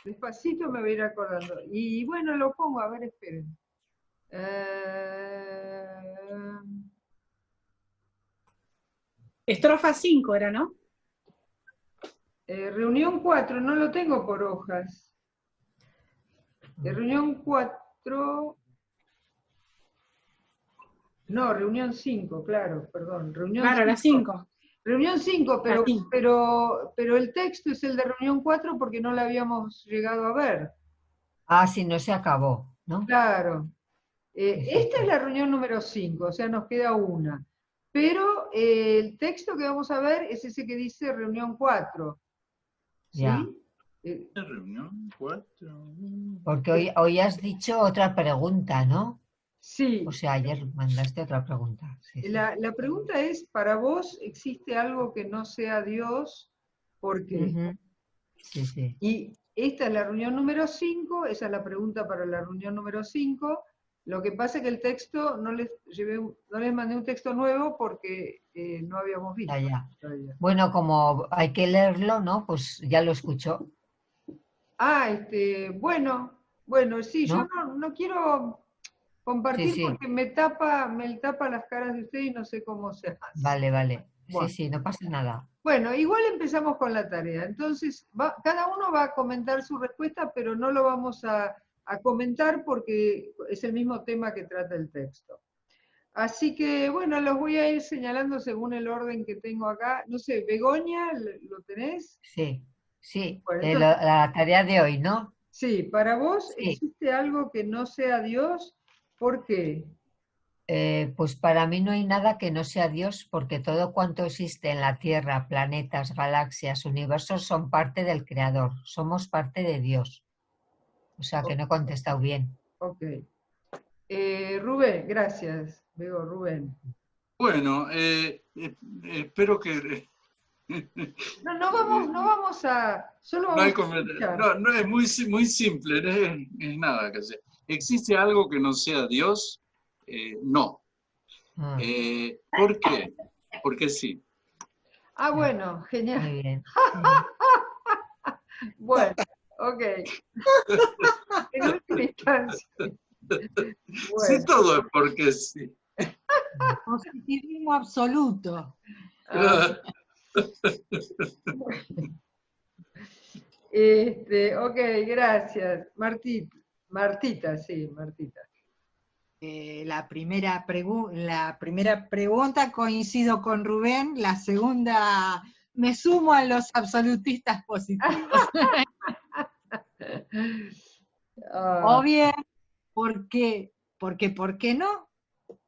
Despacito me voy a ir acordando. Y bueno, lo pongo, a ver, esperen. Estrofa 5 era, ¿no? Reunión 4, no lo tengo por hojas. Reunión 4. No, reunión 5, claro, perdón. Reunión Claro, la 5. 5. Reunión 5, La 5. pero el texto es el de reunión 4 porque no la habíamos llegado a ver. Ah, sí, no se acabó, ¿no? Claro. Esta es Exacto. la reunión número 5, o sea, nos queda una. Pero el texto que vamos a ver es ese que dice reunión 4. Ya. ¿Sí? Reunión 4. Porque hoy has dicho otra pregunta, ¿no? Sí. O sea, ayer mandaste otra pregunta. Sí, sí. La pregunta es, ¿para vos existe algo que no sea Dios? ¿Por qué? Ujú. Sí, sí. Y esta es la reunión número 5, esa es la pregunta para la reunión número 5. Lo que pasa es que el texto no les mandé un texto nuevo porque no habíamos visto. Ya, ya. Todavía. Bueno, como hay que leerlo, ¿no? Pues ya lo escuchó, Bueno, sí, yo ¿no? no quiero Sí, compartir sí. porque me tapa las caras de usted y no sé cómo se hace. Vale, vale. Sí, Bueno, sí, no pasa nada. bueno, igual empezamos con la tarea. Entonces, cada uno va a comentar su respuesta, pero no lo vamos a comentar porque es el mismo tema que trata el texto. Así que, bueno, los voy a ir señalando según el orden que tengo acá. No sé, Begoña, ¿lo tenés? Sí, sí. Bueno, entonces, La tarea de hoy, ¿no? sí, para vos Sí. existe algo que no sea Dios. ¿Por qué? Pues para mí no hay nada que no sea Dios, porque todo cuanto existe en la Tierra, planetas, galaxias, universos, son parte del Creador. Somos parte de Dios. O sea que no he contestado bien. Ok. Rubén, gracias. Veo, Rubén. Bueno, espero que No vamos solo no, vamos a escuchar. no, es muy simple, no es nada que hacer. ¿Existe algo que no sea Dios? No. Ah, ¿Por qué? Porque sí. Bueno, genial. muy bien. Bueno, ok. En última instancia. Sí, Bueno. todo es porque sí. Positivismo absoluto. Ok, gracias. Martita, sí, Martita. La primera pregunta coincido con Rubén, la segunda me sumo a los absolutistas positivos. O bien, porque ¿por qué no?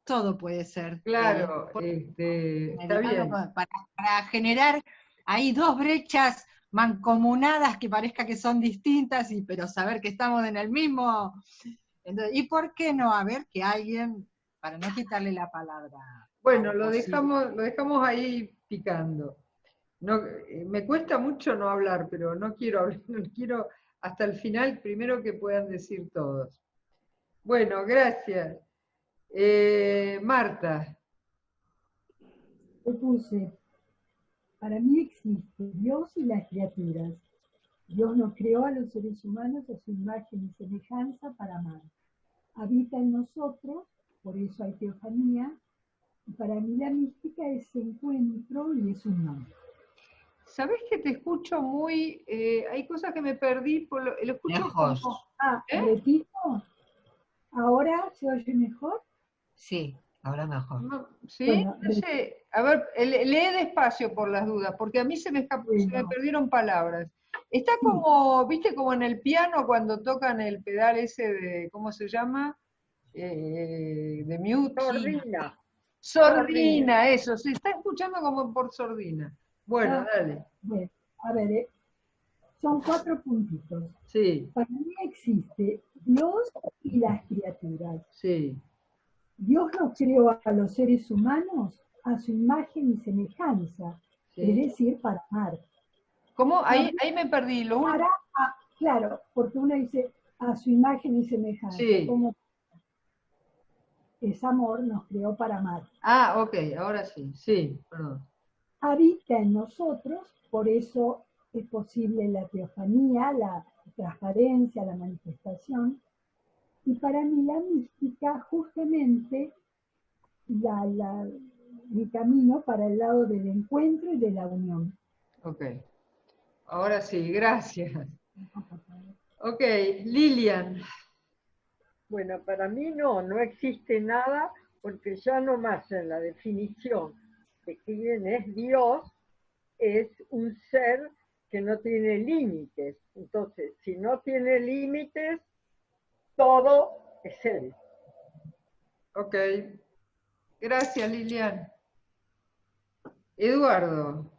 Todo puede ser. Claro, está bien. Para generar ahí dos brechas mancomunadas que parezca que son distintas, pero saber que estamos en el mismo. Entonces, ¿y por qué no? A ver, que alguien, para no quitarle la palabra. Bueno, lo dejamos ahí picando. No, me cuesta mucho no hablar, pero no quiero hablar, no quiero hasta el final, primero que puedan decir todos. Bueno, gracias. Marta. Yo puse, para mí existe Dios y las criaturas. Dios nos creó a los seres humanos a su imagen y semejanza para amar. Habita en nosotros, por eso hay teofanía, y para mí la mística es encuentro y es unión. ¿Sabés que te escucho muy, hay cosas que me perdí, lo escucho Lejos. como... ¿Repito? ¿Ahora se oye mejor? Sí, ahora mejor. ¿Sí? Bueno, No sé. A ver, lee despacio por las dudas, porque a mí se me perdieron palabras. Está como, viste, como en el piano cuando tocan el pedal ese de, ¿cómo se llama? De mute. Sordina. Sordina, eso, se está escuchando como por sordina. Bueno, dale. Bueno, a ver, son 4 puntitos. Sí. Para mí existe Dios y las criaturas. Sí. Dios nos creó a los seres humanos a su imagen y semejanza, Sí. es decir, para amar. ¿Cómo? Ahí me perdí. Claro, porque uno dice a su imagen y semejanza. Sí. Como es amor, nos creó para amar. Ok, ahora sí. Sí, perdón. Habita en nosotros, por eso es posible la teofanía, transparencia, la manifestación. Y para mí la mística justamente mi camino para el lado del encuentro y de la unión. Ok. Ahora sí, gracias. Ok, Lilian. Bueno, para mí no existe nada, porque ya nomás en la definición de quién es Dios, es un ser que no tiene límites. Entonces, si no tiene límites, todo es Él. Ok. Gracias, Lilian. Eduardo.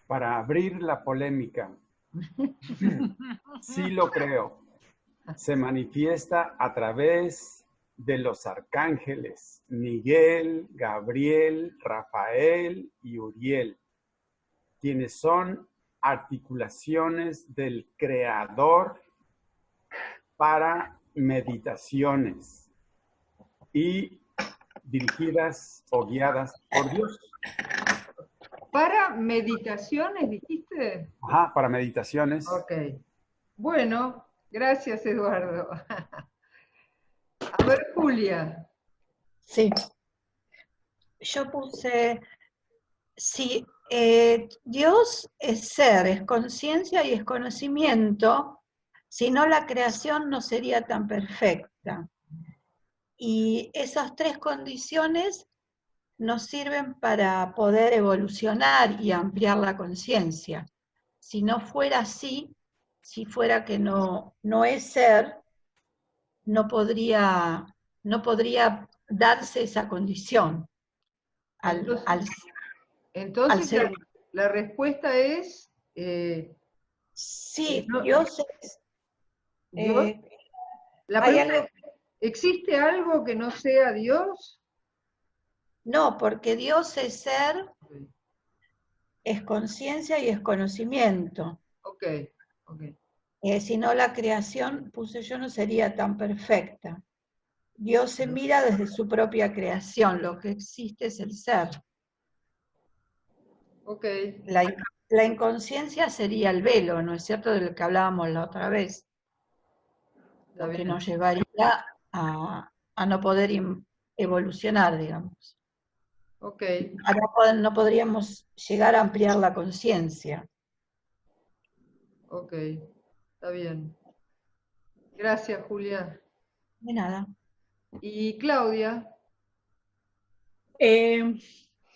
Para abrir la polémica, sí lo creo. Se manifiesta a través de los arcángeles Miguel, Gabriel, Rafael y Uriel, quienes son articulaciones del Creador para meditaciones y dirigidas o guiadas por Dios. ¿Para meditaciones, dijiste? Ajá, para meditaciones. Ok. Bueno, gracias, Eduardo. A ver, Julia. Sí. Yo puse, si Dios es ser, es conciencia y es conocimiento, si no la creación no sería tan perfecta. Y esas tres condiciones nos sirven para poder evolucionar y ampliar la conciencia. Si no fuera así, si fuera que no es ser, no podría darse esa condición Entonces ser. la respuesta es... sí, no, Dios es... Dios, la pregunta es, ¿existe algo que no sea Dios? No, porque Dios es ser, es conciencia y es conocimiento. Ok, ok. Si no, la creación, puse yo, no sería tan perfecta. Dios se mira desde su propia creación, lo que existe es el ser. Ok. La inconsciencia sería el velo, ¿no es cierto?, del que hablábamos la otra vez. Lo que nos llevaría a no poder evolucionar, digamos. Ok. No podríamos llegar a ampliar la conciencia. Ok, está bien. Gracias, Julia. De nada. ¿Y Claudia?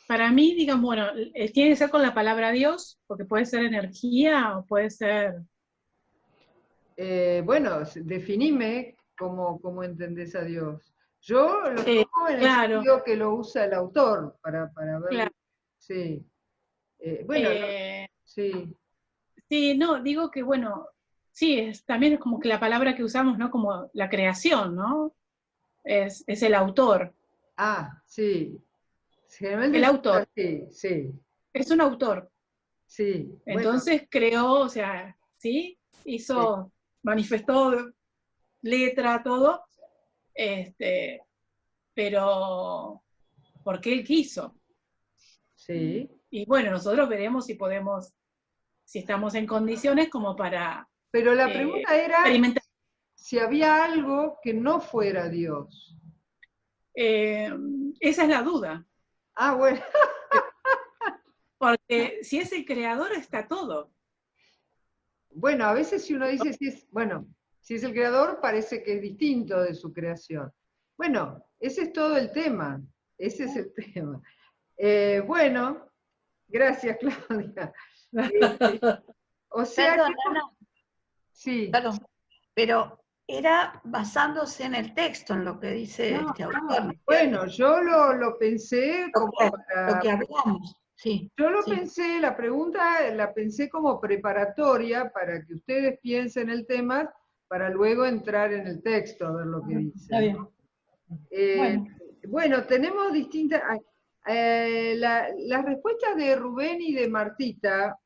Para mí, digamos, bueno, tiene que ser con la palabra Dios, porque puede ser energía o puede ser... Bueno, definime cómo entendés a Dios. Yo lo pongo en el sentido que lo usa el autor, para ver. Claro. Sí. Bueno, sí. Sí, no, digo que, bueno, sí, también es como que la palabra que usamos, ¿no? Como la creación, ¿no? Es el autor. Ah, sí. Generalmente el autor. Sí. Es un autor. Sí. Entonces creó, o sea, ¿sí? Hizo, manifestó letra, todo, pero porque él quiso. Sí. Y bueno, nosotros veremos si podemos, si estamos en condiciones como para... Pero la pregunta era experimentar. Si había algo que no fuera Dios. Esa es la duda. Ah, bueno. Porque si es el creador está todo. Bueno, a veces si uno dice, si es el creador, parece que es distinto de su creación. Bueno, ese es todo el tema. Ese es el tema. Bueno, gracias, Claudia. O sea Perdón, que... no. Sí. Perdón, pero era basándose en el texto, en lo que dice este autor. Bueno, yo lo pensé como lo que hablamos, sí. Yo lo pensé, la pregunta la pensé como preparatoria para que ustedes piensen el tema, para luego entrar en el texto, a ver lo que dice. Está bien. Bueno, tenemos distintas... las respuestas de Rubén y de Martita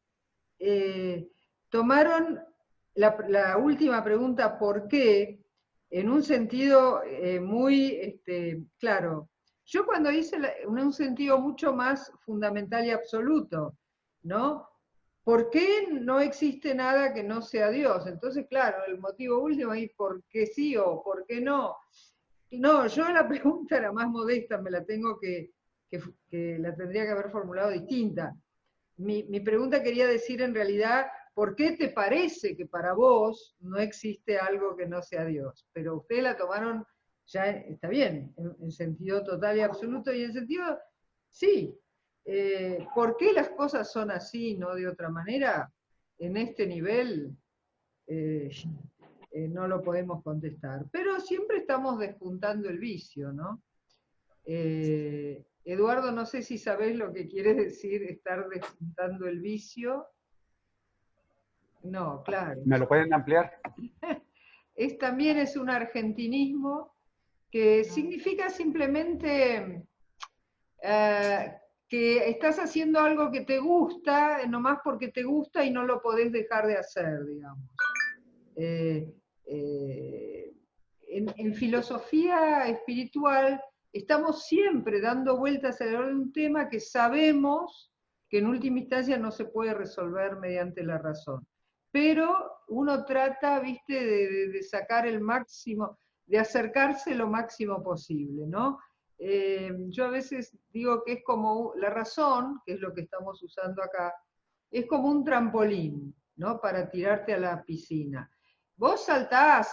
tomaron la última pregunta, ¿por qué?, en un sentido muy claro. Yo cuando hice en un sentido mucho más fundamental y absoluto, ¿no? ¿por qué no existe nada que no sea Dios? Entonces, claro, el motivo último es ¿por qué sí o por qué no? No, yo la pregunta era más modesta, me la tengo que la tendría que haber formulado distinta. Mi pregunta quería decir en realidad, ¿por qué te parece que para vos no existe algo que no sea Dios? Pero ustedes la tomaron, ya está bien, en sentido total y absoluto, y en sentido, sí. ¿Por qué las cosas son así, no de otra manera? En este nivel no lo podemos contestar. Pero siempre estamos despuntando el vicio, ¿no? Eduardo, no sé si sabés lo que quiere decir estar despuntando el vicio. No, claro. ¿Me lo pueden ampliar? También es un argentinismo que significa simplemente que estás haciendo algo que te gusta, nomás porque te gusta y no lo podés dejar de hacer, digamos. En filosofía espiritual estamos siempre dando vueltas alrededor de un tema que sabemos que en última instancia no se puede resolver mediante la razón. Pero uno trata, viste, de sacar el máximo, de acercarse lo máximo posible, ¿no? Yo a veces digo que es como la razón, que es lo que estamos usando acá, es como un trampolín, ¿no? Para tirarte a la piscina. Vos saltás,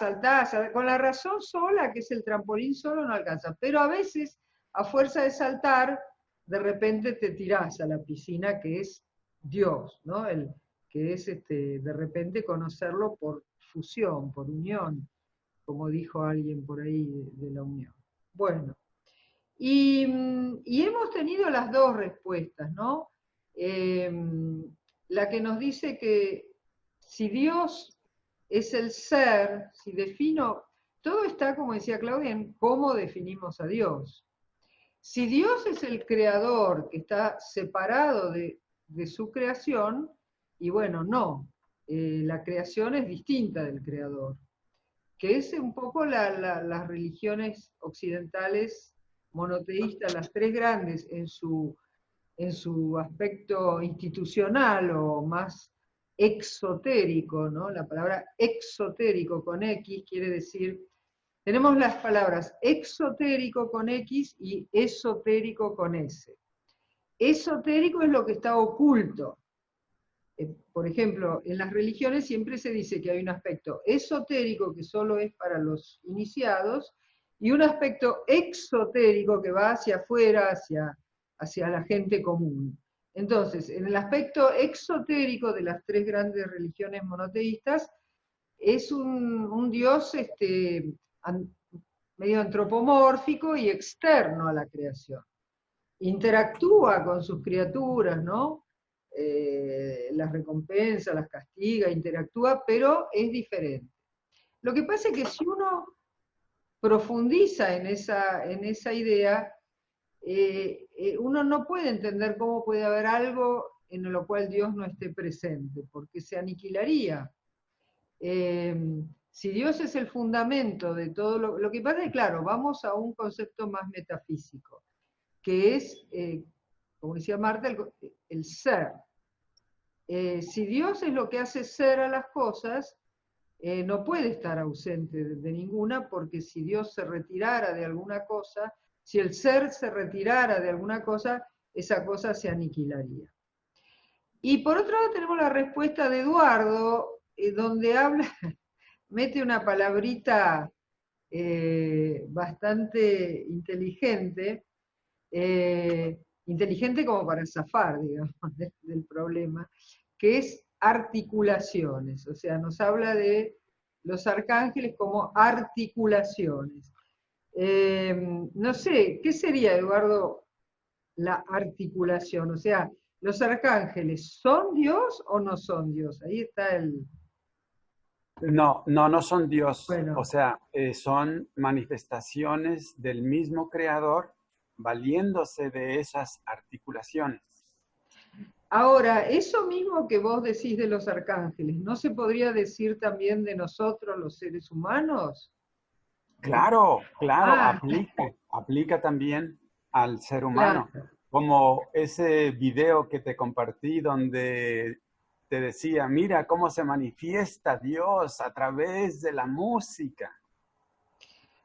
con la razón sola, que es el trampolín solo, no alcanza, pero a veces, a fuerza de saltar, de repente te tirás a la piscina, que es Dios, ¿no? Que es de repente conocerlo por fusión, por unión, como dijo alguien por ahí de la unión. Bueno. Y hemos tenido las dos respuestas, ¿no? La que nos dice que si Dios es el ser, si defino, todo está, como decía Claudia, en cómo definimos a Dios. Si Dios es el creador que está separado de su creación, y bueno, no, la creación es distinta del creador, que es un poco las religiones occidentales monoteístas, las tres grandes en su aspecto institucional o más exotérico, ¿no? La palabra exotérico con X quiere decir, tenemos las palabras exotérico con X y esotérico con S. Esotérico es lo que está oculto. Por ejemplo, en las religiones siempre se dice que hay un aspecto esotérico que solo es para los iniciados, y un aspecto exotérico que va hacia afuera, hacia la gente común. Entonces, en el aspecto exotérico de las tres grandes religiones monoteístas, es un Dios medio antropomórfico y externo a la creación. Interactúa con sus criaturas, ¿no? Las recompensa, las castiga, interactúa, pero es diferente. Lo que pasa es que si uno profundiza en esa idea, uno no puede entender cómo puede haber algo en lo cual Dios no esté presente, porque se aniquilaría. Si Dios es el fundamento de todo lo que pasa es, claro, vamos a un concepto más metafísico, que es, como decía Marta, el ser. Si Dios es lo que hace ser a las cosas, no puede estar ausente de ninguna, porque si Dios se retirara de alguna cosa, si el ser se retirara de alguna cosa, esa cosa se aniquilaría. Y por otro lado tenemos la respuesta de Eduardo, donde habla, mete una palabrita bastante inteligente, inteligente como para zafar, digamos, del problema, que es articulaciones, o sea, nos habla de los arcángeles como articulaciones. No sé, ¿qué sería, Eduardo, la articulación? O sea, ¿los arcángeles son Dios o no son Dios? Ahí está el... No son Dios. Bueno. O sea, son manifestaciones del mismo creador valiéndose de esas articulaciones. Ahora, eso mismo que vos decís de los arcángeles, ¿no se podría decir también de nosotros los seres humanos? Claro, aplica también al ser humano. Claro. Como ese video que te compartí donde te decía, mira cómo se manifiesta Dios a través de la música.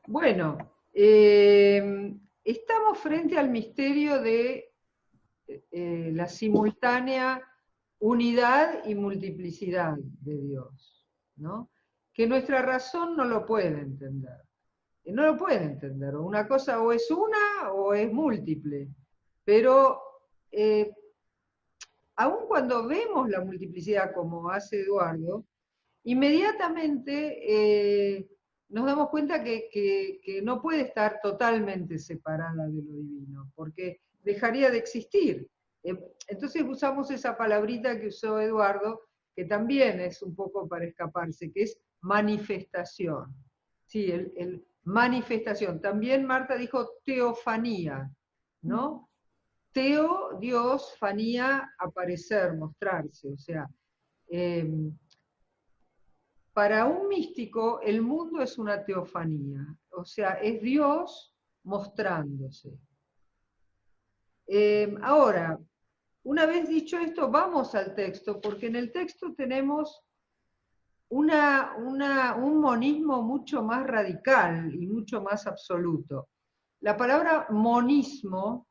Bueno, estamos frente al misterio de la simultánea unidad y multiplicidad de Dios, ¿no? Que nuestra razón no lo puede entender. No lo puede entender. Una cosa o es una o es múltiple. Pero aun cuando vemos la multiplicidad como hace Eduardo, inmediatamente nos damos cuenta que no puede estar totalmente separada de lo divino, porque dejaría de existir. Entonces usamos esa palabrita que usó Eduardo, que también es un poco para escaparse, que es manifestación. Sí, el manifestación. También Marta dijo teofanía, ¿no? Teo, Dios, fanía, aparecer, mostrarse. O sea, para un místico el mundo es una teofanía. O sea, es Dios mostrándose. Ahora, una vez dicho esto, vamos al texto, porque en el texto tenemos un monismo mucho más radical y mucho más absoluto. La palabra monismo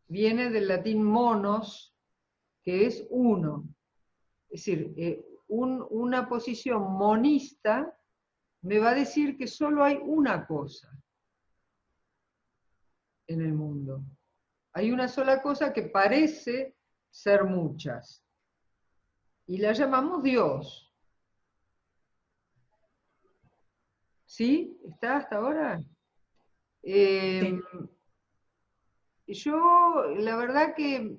viene del latín monos, que es uno. Es decir, una posición monista me va a decir que solo hay una cosa en el mundo. Hay una sola cosa que parece ser muchas. Y la llamamos Dios. ¿Sí? ¿Está hasta ahora? Sí. Yo, la verdad que,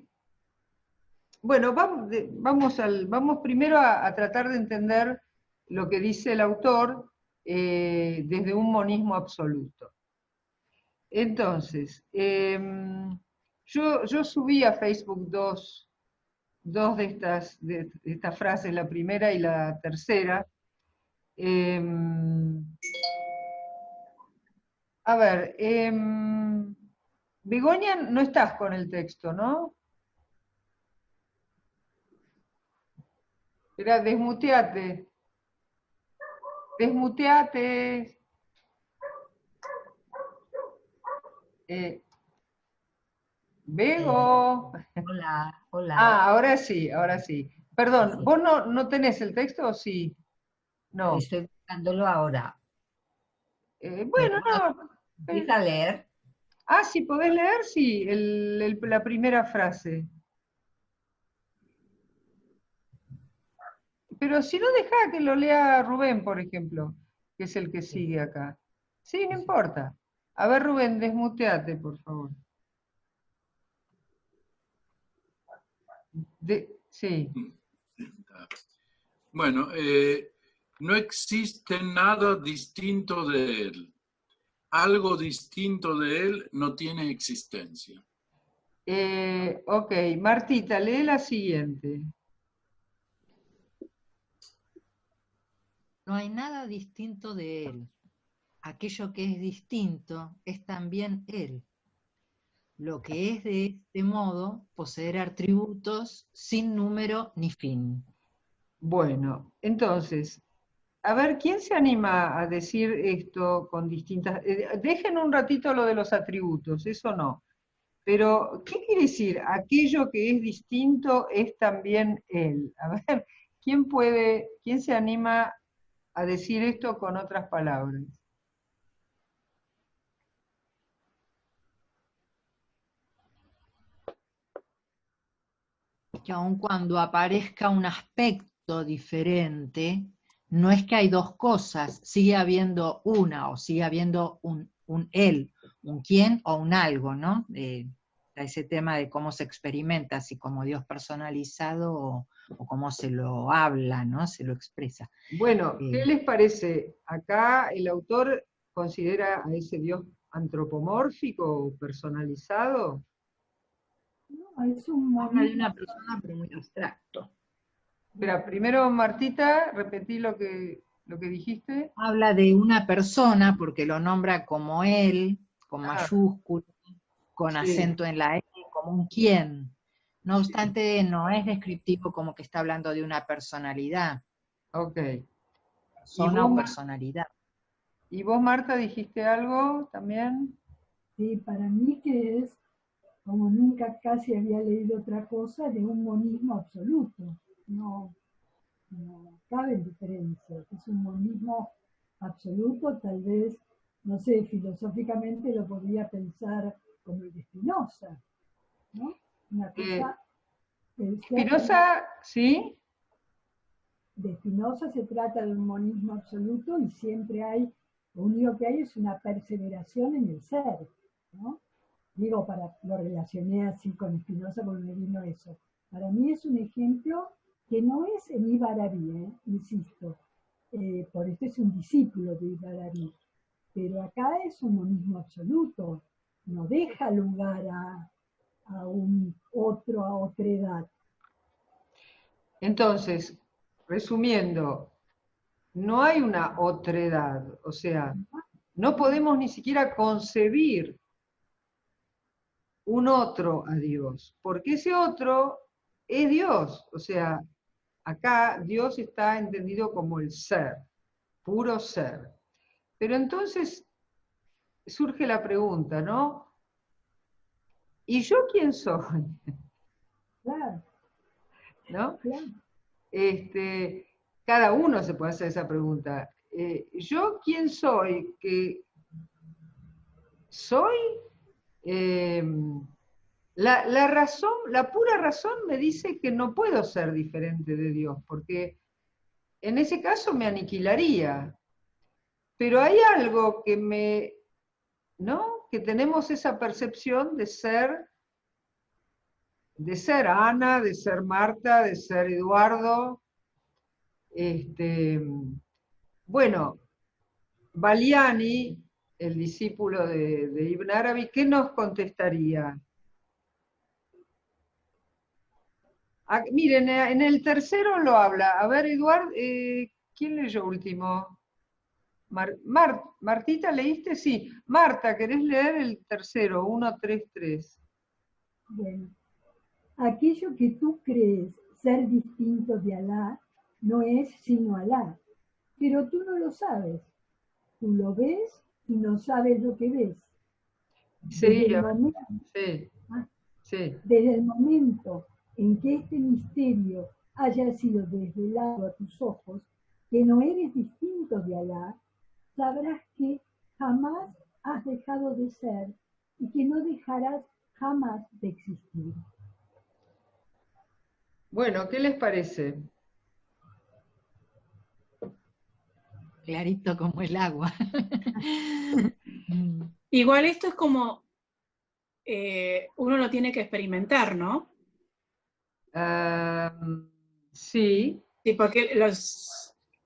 bueno, vamos primero a tratar de entender lo que dice el autor desde un monismo absoluto. Entonces, yo subí a Facebook dos de estas frases, la primera y la tercera. A ver, Begoña, no estás con el texto, ¿no? Espera, desmuteate. Desmuteate. Bego. Hola, hola. Ah, ahora sí, ahora sí. Perdón, ¿vos no tenés el texto o sí? No. Estoy buscándolo ahora. Bueno, no. Empieza a leer. Ah, sí, podés leer, sí, la primera frase. Pero si no, dejá que lo lea Rubén, por ejemplo, que es el que sigue acá. Sí, no importa. A ver, Rubén, desmuteate, por favor. Sí. Bueno, no existe nada distinto de él. Algo distinto de él no tiene existencia. Ok, Martita, lee la siguiente. No hay nada distinto de él. Aquello que es distinto es también él. Lo que es de este modo poseer atributos sin número ni fin. Bueno, entonces, a ver, ¿quién se anima a decir esto con distintas... dejen un ratito lo de los atributos, eso no. Pero, ¿qué quiere decir? Aquello que es distinto es también él. A ver, ¿quién se anima a decir esto con otras palabras? Que aun cuando aparezca un aspecto diferente, no es que hay dos cosas, sigue habiendo una o sigue habiendo un él, un quién o un algo, ¿no? Ese tema de cómo se experimenta, si como Dios personalizado o cómo se lo habla, ¿no? Se lo expresa. Bueno, ¿qué les parece? Acá el autor considera a ese Dios antropomórfico o personalizado. No, es un Habla de una persona pero muy abstracto. Espera, primero Martita, repetí lo que dijiste. Habla de una persona porque lo nombra como él, con mayúscula, con acento en la E, como un quién. No obstante, no es descriptivo como que está hablando de una personalidad. Ok. Persona vos, o personalidad. ¿Y vos, Marta, dijiste algo también? Sí, para mí que es, como nunca casi había leído otra cosa, de un monismo absoluto. No caben diferencias. Es un monismo absoluto, tal vez, no sé, filosóficamente lo podría pensar como el de Spinoza, ¿no? Una cosa, Spinoza, ¿sí? De Spinoza se trata de un monismo absoluto y siempre hay, lo único que hay es una perseveración en el ser, ¿no? Digo, lo relacioné así con Spinoza porque me vino eso. Para mí es un ejemplo que no es en Ibararí, insisto, por esto es un discípulo de Ibararí, pero acá es un monismo absoluto, no deja lugar a otra edad. Entonces, resumiendo, no hay una otredad, o sea, no podemos ni siquiera concebir un otro a Dios, porque ese otro es Dios, o sea, acá Dios está entendido como el ser, puro ser. Pero entonces surge la pregunta, ¿no? ¿Y yo quién soy? Claro. ¿No? Claro. Cada uno se puede hacer esa pregunta. ¿Yo quién soy? Que soy la razón, la pura razón me dice que no puedo ser diferente de Dios, porque en ese caso me aniquilaría. Pero hay algo que ¿no? Que tenemos esa percepción de ser Ana, de ser Marta, de ser Eduardo. Bueno, Valiani, el discípulo de Ibn Arabi, ¿qué nos contestaría? Miren, en el tercero lo habla. A ver, Eduardo, ¿quién leyó último? Martita, ¿leíste? Sí. Marta, ¿querés leer el tercero? 133. Bueno, aquello que tú crees ser distinto de Alá no es sino Alá, pero tú no lo sabes. Tú lo ves y no sabes lo que ves. Sí, Desde el momento en que este misterio haya sido desvelado a tus ojos, que no eres distinto de Alá, sabrás que jamás has dejado de ser y que no dejarás jamás de existir. Bueno, ¿qué les parece? Clarito como el agua. Igual esto es como uno lo tiene que experimentar, ¿no? Sí. Sí, porque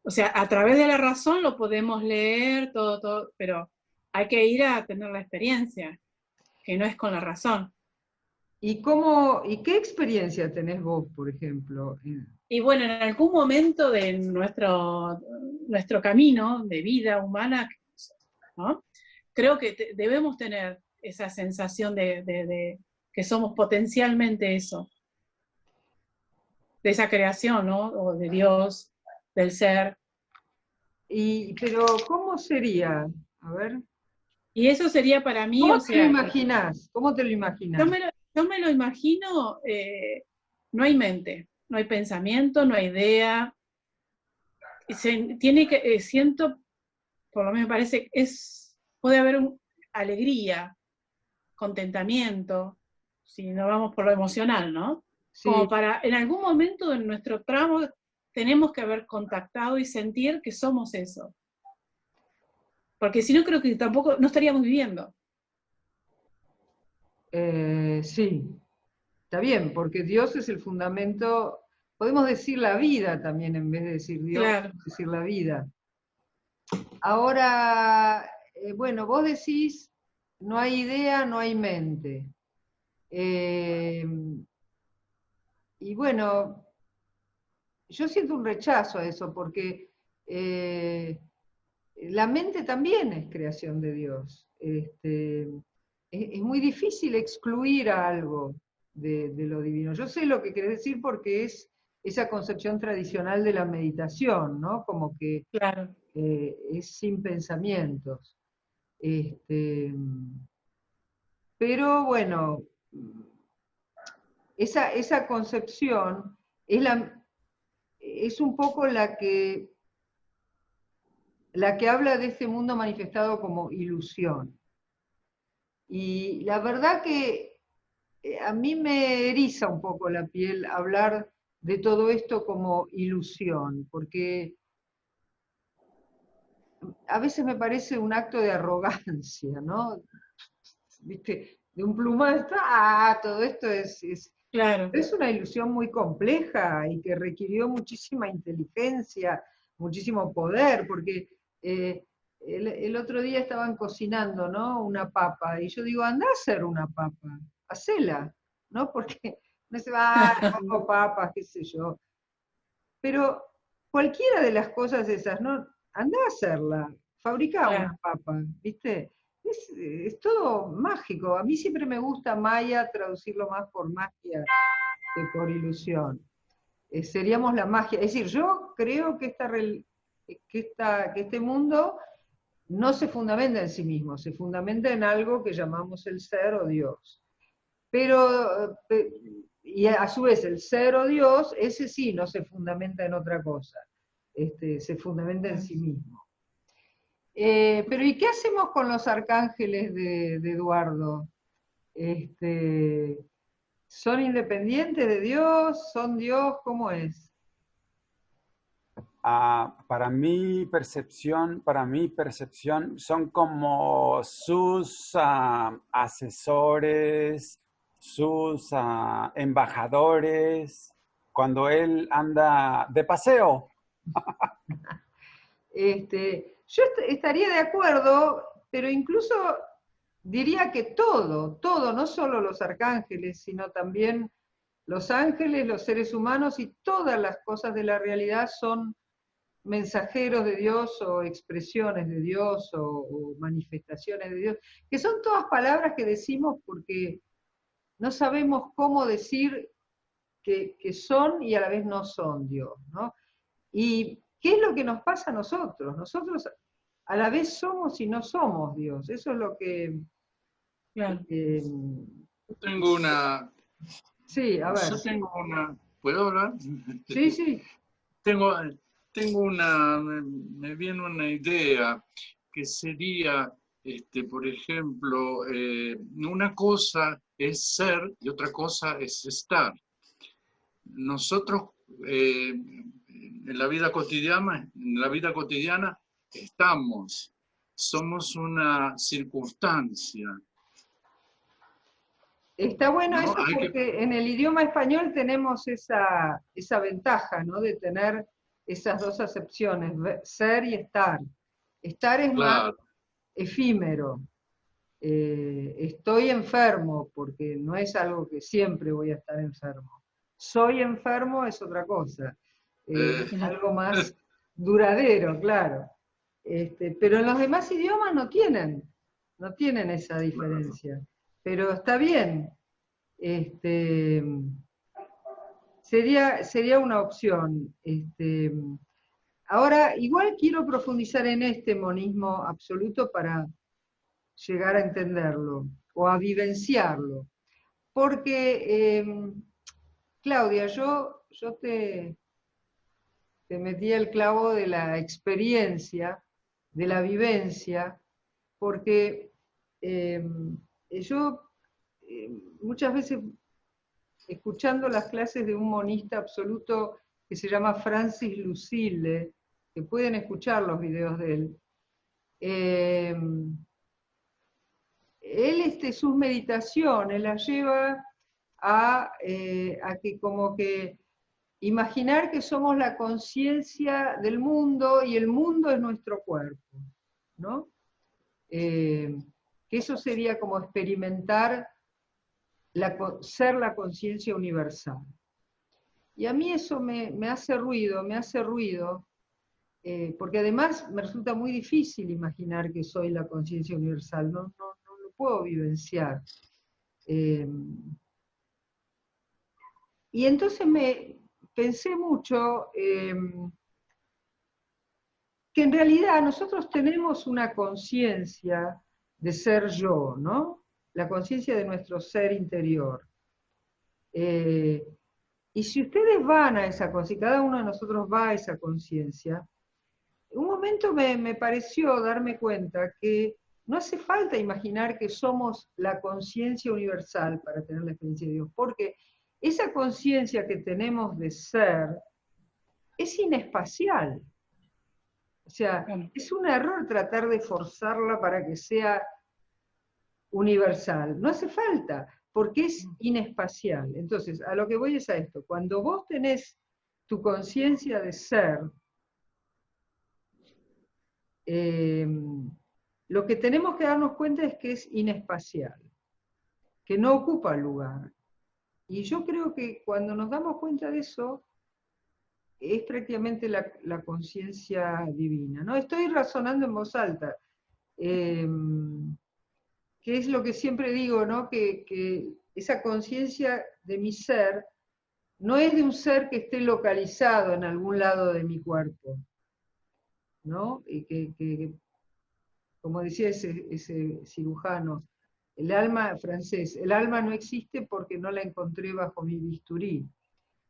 o sea, a través de la razón lo podemos leer, todo, pero hay que ir a tener la experiencia, que no es con la razón. ¿Y qué experiencia tenés vos, por ejemplo? Y bueno, en algún momento de nuestro camino de vida humana, ¿no? Creo que debemos tener esa sensación de que somos potencialmente eso, de esa creación, ¿no? O de Dios, del ser. Pero, ¿cómo sería? A ver. Y eso sería para mí, ¿Cómo o te lo sea... imaginás? ¿Cómo te lo imaginás? Yo me lo imagino, no hay mente, no hay pensamiento, no hay idea. Siento, por lo menos me parece, puede haber alegría, contentamiento, si no vamos por lo emocional, ¿no? Sí. Como para, en algún momento en nuestro tramo, tenemos que haber contactado y sentir que somos eso. Porque si no, creo que tampoco, no estaríamos viviendo. Sí, está bien, porque Dios es el fundamento, podemos decir la vida también, en vez de decir Dios, Claro. decir la vida. Ahora, bueno, vos decís, no hay idea, no hay mente. Y bueno, yo siento un rechazo a eso, porque la mente también es creación de Dios. Es muy difícil excluir a algo de lo divino. Yo sé lo que querés decir porque es esa concepción tradicional de la meditación, ¿no? Como que Claro. es sin pensamientos. Pero bueno, esa concepción es un poco la que habla de este mundo manifestado como ilusión. Y la verdad que a mí me eriza un poco la piel hablar de todo esto como ilusión, porque a veces me parece un acto de arrogancia, ¿no? ¿Viste? De un plumazo, todo esto Claro. es una ilusión muy compleja y que requirió muchísima inteligencia, muchísimo poder, porque el otro día estaban cocinando, ¿no? Una papa, y yo digo, anda a hacer una papa, hacela, ¿no? Porque no se va, pongo papas, qué sé yo. Pero cualquiera de las cosas esas, ¿no? Anda a hacerla, fabrica Claro. una papa, ¿viste? Es todo mágico. A mí siempre me gusta Maya traducirlo más por magia que por ilusión. Seríamos la magia. Es decir, yo creo que este mundo no se fundamenta en sí mismo, se fundamenta en algo que llamamos el ser o Dios. Pero, y a su vez el ser o Dios, ese sí no se fundamenta en otra cosa, se fundamenta en sí mismo. Pero ¿y qué hacemos con los arcángeles de Eduardo? ¿Son independientes de Dios? ¿Son Dios? ¿Cómo es? Para mi percepción, son como sus asesores, sus embajadores, cuando él anda de paseo. Yo estaría de acuerdo, pero incluso diría que todo, no solo los arcángeles, sino también los ángeles, los seres humanos y todas las cosas de la realidad son mensajeros de Dios o expresiones de Dios o manifestaciones de Dios, que son todas palabras que decimos porque no sabemos cómo decir que son y a la vez no son Dios, ¿no? ¿Y qué es lo que nos pasa a nosotros? Nosotros a la vez somos y no somos Dios. Eso es lo que... Claro. Yo tengo una... Sí, a ver. Yo tengo una... ¿Puedo hablar? Sí, sí. Tengo una... Me viene una idea que sería, por ejemplo, una cosa es ser y otra cosa es estar. Nosotros en la vida cotidiana somos una circunstancia. Está bueno, ¿no? eso porque en el idioma español tenemos esa ventaja, ¿no? De tener esas dos acepciones, ser y estar. Estar es Claro. más efímero. Estoy enfermo, porque no es algo que siempre voy a estar enfermo. Soy enfermo es otra cosa. Algo más duradero, claro. Pero en los demás idiomas no tienen esa diferencia. Pero está bien. Sería una opción. Ahora, igual quiero profundizar en este monismo absoluto para llegar a entenderlo o a vivenciarlo. Porque, Claudia, yo te metí el clavo de la experiencia, de la vivencia, porque yo muchas veces, escuchando las clases de un monista absoluto que se llama Francis Lucille, que pueden escuchar los videos de él, sus meditaciones las lleva a que como que imaginar que somos la conciencia del mundo y el mundo es nuestro cuerpo, ¿no? Que eso sería como experimentar ser la conciencia universal. Y a mí eso me hace ruido, porque además me resulta muy difícil imaginar que soy la conciencia universal, no lo puedo vivenciar. Y entonces pensé mucho que en realidad nosotros tenemos una conciencia de ser yo, ¿no? La conciencia de nuestro ser interior. Y si ustedes van a esa conciencia, cada uno de nosotros va a esa conciencia, un momento me pareció darme cuenta que no hace falta imaginar que somos la conciencia universal para tener la experiencia de Dios, porque esa conciencia que tenemos de ser es inespacial. O sea, es un error tratar de forzarla para que sea universal. No hace falta, porque es inespacial. Entonces, a lo que voy es a esto. Cuando vos tenés tu conciencia de ser, lo que tenemos que darnos cuenta es que es inespacial, que no ocupa lugar. Y yo creo que cuando nos damos cuenta de eso, es prácticamente la conciencia divina, ¿no? Estoy razonando en voz alta, que es lo que siempre digo, ¿no? Que esa conciencia de mi ser no es de un ser que esté localizado en algún lado de mi cuerpo, ¿no? Y que como decía ese cirujano, el alma francés, el alma no existe porque no la encontré bajo mi bisturí.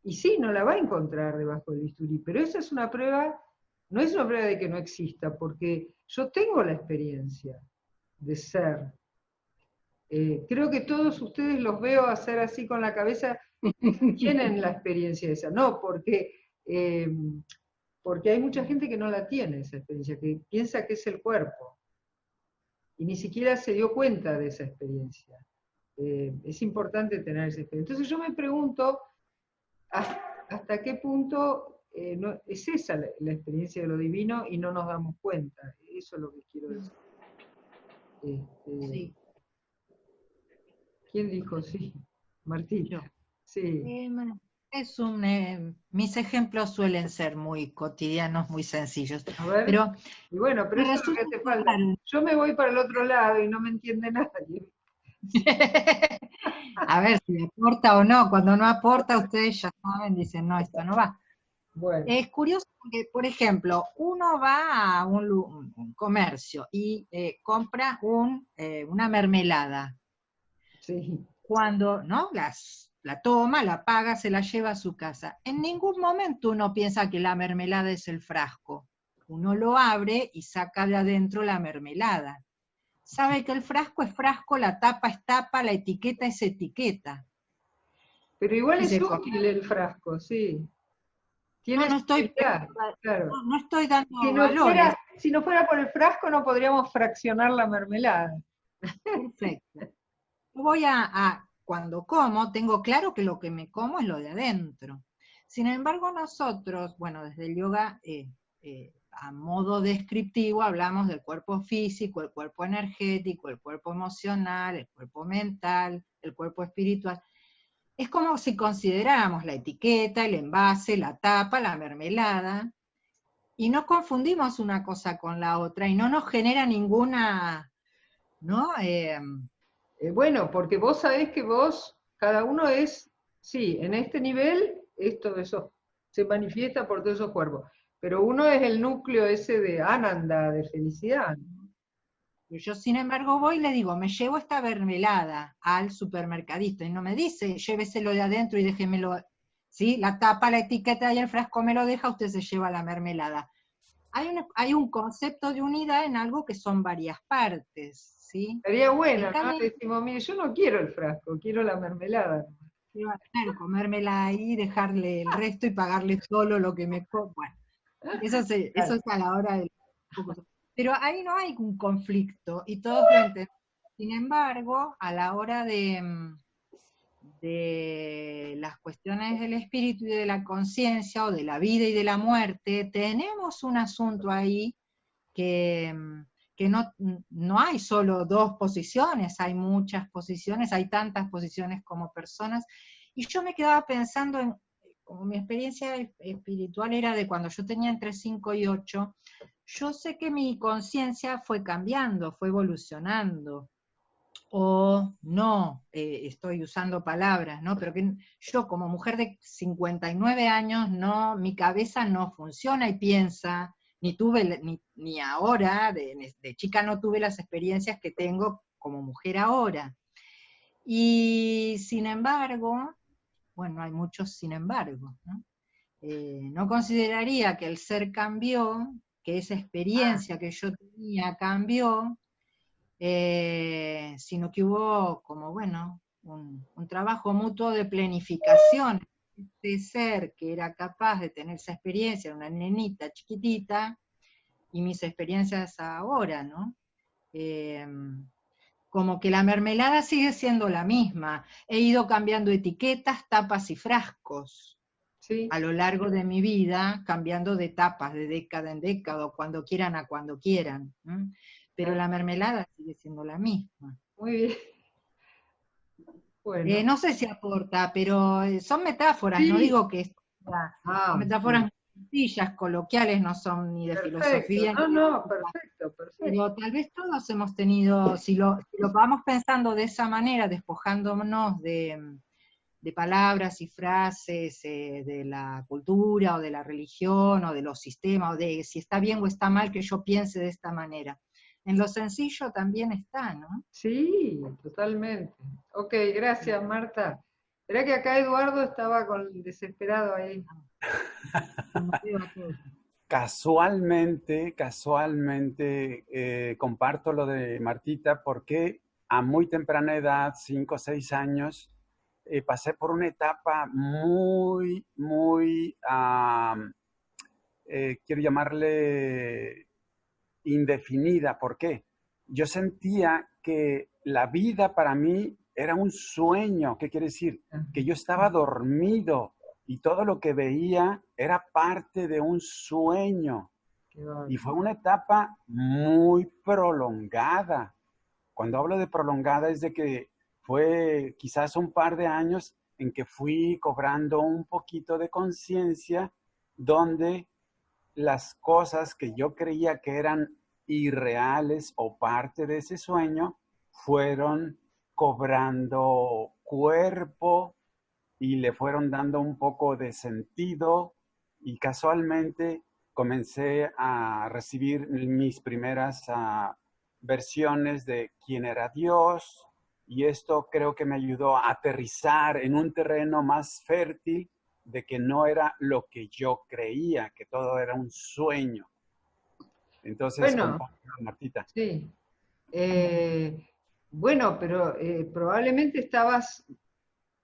Y sí, no la va a encontrar debajo del bisturí, pero esa es una prueba, no es una prueba de que no exista, porque yo tengo la experiencia de ser. Creo que todos ustedes los veo hacer así con la cabeza, tienen la experiencia esa. No, porque hay mucha gente que no la tiene esa experiencia, que piensa que es el cuerpo. Y ni siquiera se dio cuenta de esa experiencia. Es importante tener esa experiencia. Entonces yo me pregunto, ¿hasta qué punto no, es esa la experiencia de lo divino y no nos damos cuenta? Eso es lo que quiero decir. Sí. ¿Quién dijo sí? Martín. Yo. Sí. Mis ejemplos suelen ser muy cotidianos, muy sencillos. A ver, pero eso es lo que hace falta. Yo me voy para el otro lado y no me entiende nadie. A ver si aporta o no. Cuando no aporta, ustedes ya saben, dicen, no, esto no va. Bueno. Es curioso porque, por ejemplo, uno va a un comercio y compra una mermelada. Sí. Cuando, ¿no? La toma, la paga, se la lleva a su casa. En ningún momento uno piensa que la mermelada es el frasco. Uno lo abre y saca de adentro la mermelada. Sabe que el frasco es frasco, la tapa es tapa, la etiqueta es etiqueta. Pero igual es útil el frasco, sí. No estoy dando valores. Si no fuera por el frasco no podríamos fraccionar la mermelada. Perfecto. Cuando como, tengo claro que lo que me como es lo de adentro. Sin embargo, nosotros, bueno, desde el yoga, a modo descriptivo, hablamos del cuerpo físico, el cuerpo energético, el cuerpo emocional, el cuerpo mental, el cuerpo espiritual. Es como si consideráramos la etiqueta, el envase, la tapa, la mermelada, y no confundimos una cosa con la otra, y no nos genera ninguna, ¿no? Bueno, porque vos sabés que cada uno es, sí, en este nivel, eso se manifiesta por todos esos cuerpos, pero uno es el núcleo ese de Ananda, de felicidad. Yo, sin embargo, voy y le digo, me llevo esta mermelada al supermercadista, y no me dice, lléveselo de adentro y déjemelo, ¿sí? La tapa, la etiqueta y el frasco me lo deja, usted se lleva la mermelada. Hay un concepto de unidad en algo que son varias partes, ¿sí? Sería bueno, ¿no? Decimos, mire, yo no quiero el frasco, quiero la mermelada. Claro, comérmela ahí, dejarle el resto y pagarle solo lo que me como. Bueno, eso es a la hora del... Pero ahí no hay un conflicto, y todos lo entienden. Sin embargo, a la hora de las cuestiones del espíritu y de la conciencia, o de la vida y de la muerte, tenemos un asunto ahí que no hay solo dos posiciones, hay muchas posiciones, hay tantas posiciones como personas, y yo me quedaba pensando en, como mi experiencia espiritual era de cuando yo tenía entre 5 y 8, yo sé que mi conciencia fue cambiando, fue evolucionando, o no no, estoy usando palabras, ¿no? Pero que yo como mujer de 59 años, no, mi cabeza no funciona y piensa, ni tuve, ni ahora, de chica no tuve las experiencias que tengo como mujer ahora. Y sin embargo, bueno, hay muchos sin embargo, ¿no? No consideraría que el ser cambió, que esa experiencia que yo tenía cambió, sino que hubo como, bueno, un trabajo mutuo de planificación. Este ser que era capaz de tener esa experiencia, una nenita chiquitita, y mis experiencias ahora, ¿no? Como que la mermelada sigue siendo la misma. He ido cambiando etiquetas, tapas y frascos. Sí. A lo largo de mi vida, cambiando de etapas, de década en década, o cuando quieran a cuando quieran. ¿Mm? Pero la mermelada sigue siendo la misma. Muy bien. Bueno. No sé si aporta, pero son metáforas, sí. No digo que son metáforas sencillas, coloquiales, no son ni de perfecto. filosofía. No, perfecto. Pero tal vez todos hemos tenido, si lo vamos pensando de esa manera, despojándonos de palabras y frases de la cultura o de la religión o de los sistemas, o de si está bien o está mal que yo piense de esta manera. En lo sencillo también está, ¿no? Sí, totalmente. Ok, gracias, Marta. Verá que acá Eduardo estaba desesperado ahí. Casualmente, comparto lo de Martita porque a muy temprana edad, 5 o 6 años, pasé por una etapa muy, quiero llamarle indefinida. ¿Por qué? Yo sentía que la vida para mí era un sueño. ¿Qué quiere decir? Que yo estaba dormido y todo lo que veía era parte de un sueño. Y fue una etapa muy prolongada. Cuando hablo de prolongada es de que fue quizás un par de años en que fui cobrando un poquito de conciencia, donde las cosas que yo creía que eran irreales o parte de ese sueño fueron cobrando cuerpo y le fueron dando un poco de sentido, y casualmente comencé a recibir mis primeras versiones de quién era Dios, y esto creo que me ayudó a aterrizar en un terreno más fértil de que no era lo que yo creía, que todo era un sueño. Entonces, bueno, Martita. Sí. Bueno, pero probablemente estabas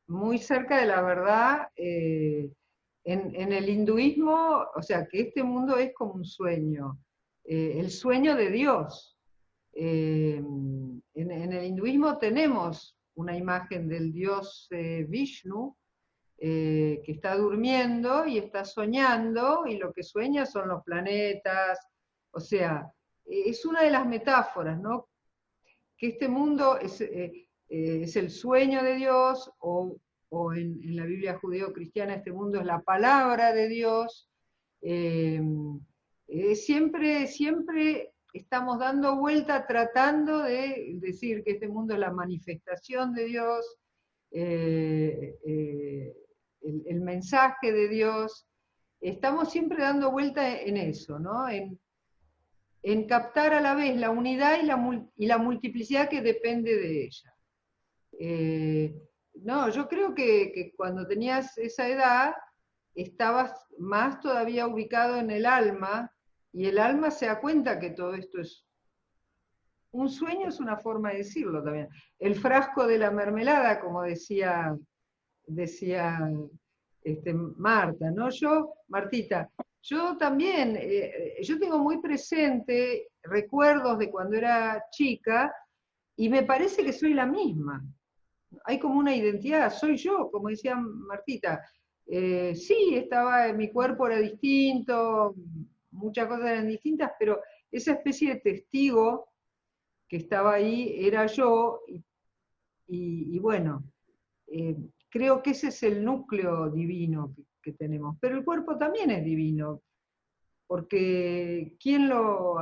muy cerca de la verdad. En el hinduismo, o sea, que este mundo es como un sueño, el sueño de Dios. En el hinduismo tenemos una imagen del dios Vishnu, que está durmiendo y está soñando, y lo que sueña son los planetas. O sea, es una de las metáforas, ¿no? Que este mundo es el sueño de Dios, o en la Biblia judeo-cristiana este mundo es la palabra de Dios. Siempre estamos dando vuelta tratando de decir que este mundo es la manifestación de Dios, el mensaje de Dios. Estamos siempre dando vuelta en eso, ¿no? En captar a la vez la unidad y la multiplicidad que depende de ella. No, yo creo que cuando tenías esa edad estabas más todavía ubicado en el alma, y el alma se da cuenta que todo esto es un sueño, es una forma de decirlo también. El frasco de la mermelada, como decía Marta, ¿no? Martita, yo también, yo tengo muy presente recuerdos de cuando era chica, y me parece que soy la misma. Hay como una identidad, soy yo, como decía Martita. Sí, mi cuerpo era distinto, muchas cosas eran distintas, pero esa especie de testigo que estaba ahí era yo, y bueno, creo que ese es el núcleo divino que tenemos. Pero el cuerpo también es divino, porque ¿quién lo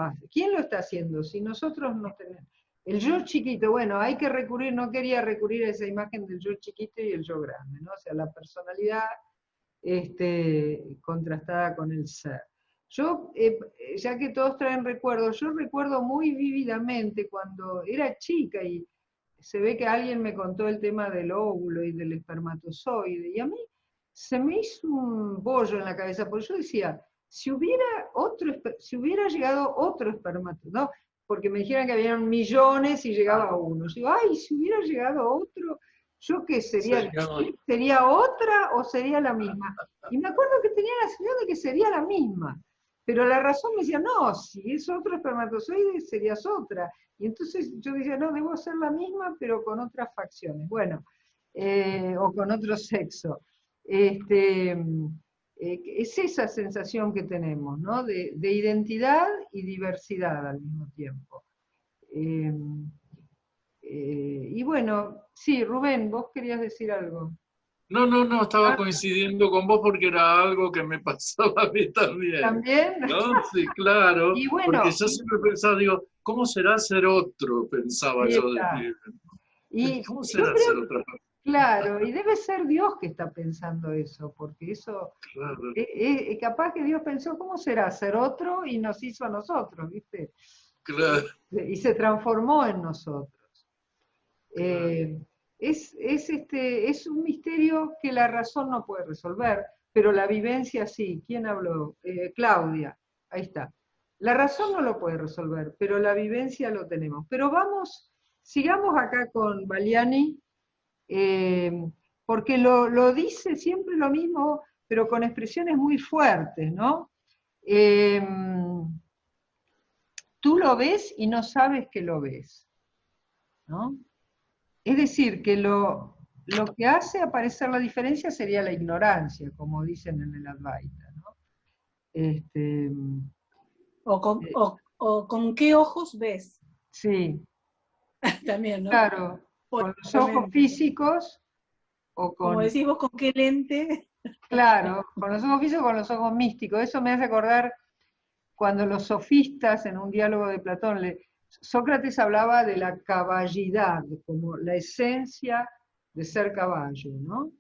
está haciendo? Si nosotros no tenemos... El yo chiquito, bueno, hay que recurrir, no quería recurrir a esa imagen del yo chiquito y el yo grande, ¿no? O sea, la personalidad contrastada con el ser. Yo, ya que todos traen recuerdos, yo recuerdo muy vívidamente cuando era chica y se ve que alguien me contó el tema del óvulo y del espermatozoide, y a mí se me hizo un bollo en la cabeza, porque yo decía, si hubiera llegado otro espermatozoide, ¿no? Porque me dijeron que habían millones y llegaba uno. Yo digo, ay, si hubiera llegado otro, ¿yo qué sería? ¿Sería otra o sería la misma? Y me acuerdo que tenía la sensación de que sería la misma. Pero la razón me decía, no, si es otro espermatozoide, serías otra. Y entonces yo decía, no, debo ser la misma, pero con otras facciones. Bueno, o con otro sexo. Es esa sensación que tenemos, ¿no? De identidad y diversidad al mismo tiempo. Y bueno, sí, Rubén, vos querías decir algo. No, estaba coincidiendo con vos porque era algo que me pasaba a mí también. ¿También? ¿No? Sí, claro. Y bueno, porque yo siempre pensaba, digo, ¿cómo será ser otro? Pensaba yo de pibe. Y ¿cómo será ser otra persona? Claro, y debe ser Dios que está pensando eso, porque eso, claro. Capaz que Dios pensó, ¿cómo será ser otro? Y nos hizo a nosotros, ¿viste? Claro. Y se transformó en nosotros. Claro. Es un misterio que la razón no puede resolver, pero la vivencia sí. ¿Quién habló? Claudia, ahí está. La razón no lo puede resolver, pero la vivencia lo tenemos. Pero sigamos acá con Valiani, porque lo dice siempre lo mismo, pero con expresiones muy fuertes, ¿no? Tú lo ves y no sabes que lo ves, ¿no? Es decir, que lo que hace aparecer la diferencia sería la ignorancia, como dicen en el Advaita, ¿no? O con qué ojos ves. Sí. También, ¿no? Claro, con los ojos físicos o con... Como decís vos, ¿con qué lente? Claro, con los ojos físicos o con los ojos místicos. Eso me hace acordar cuando los sofistas, en un diálogo de Platón, Sócrates hablaba de la caballidad, como la esencia de ser caballo, ¿no?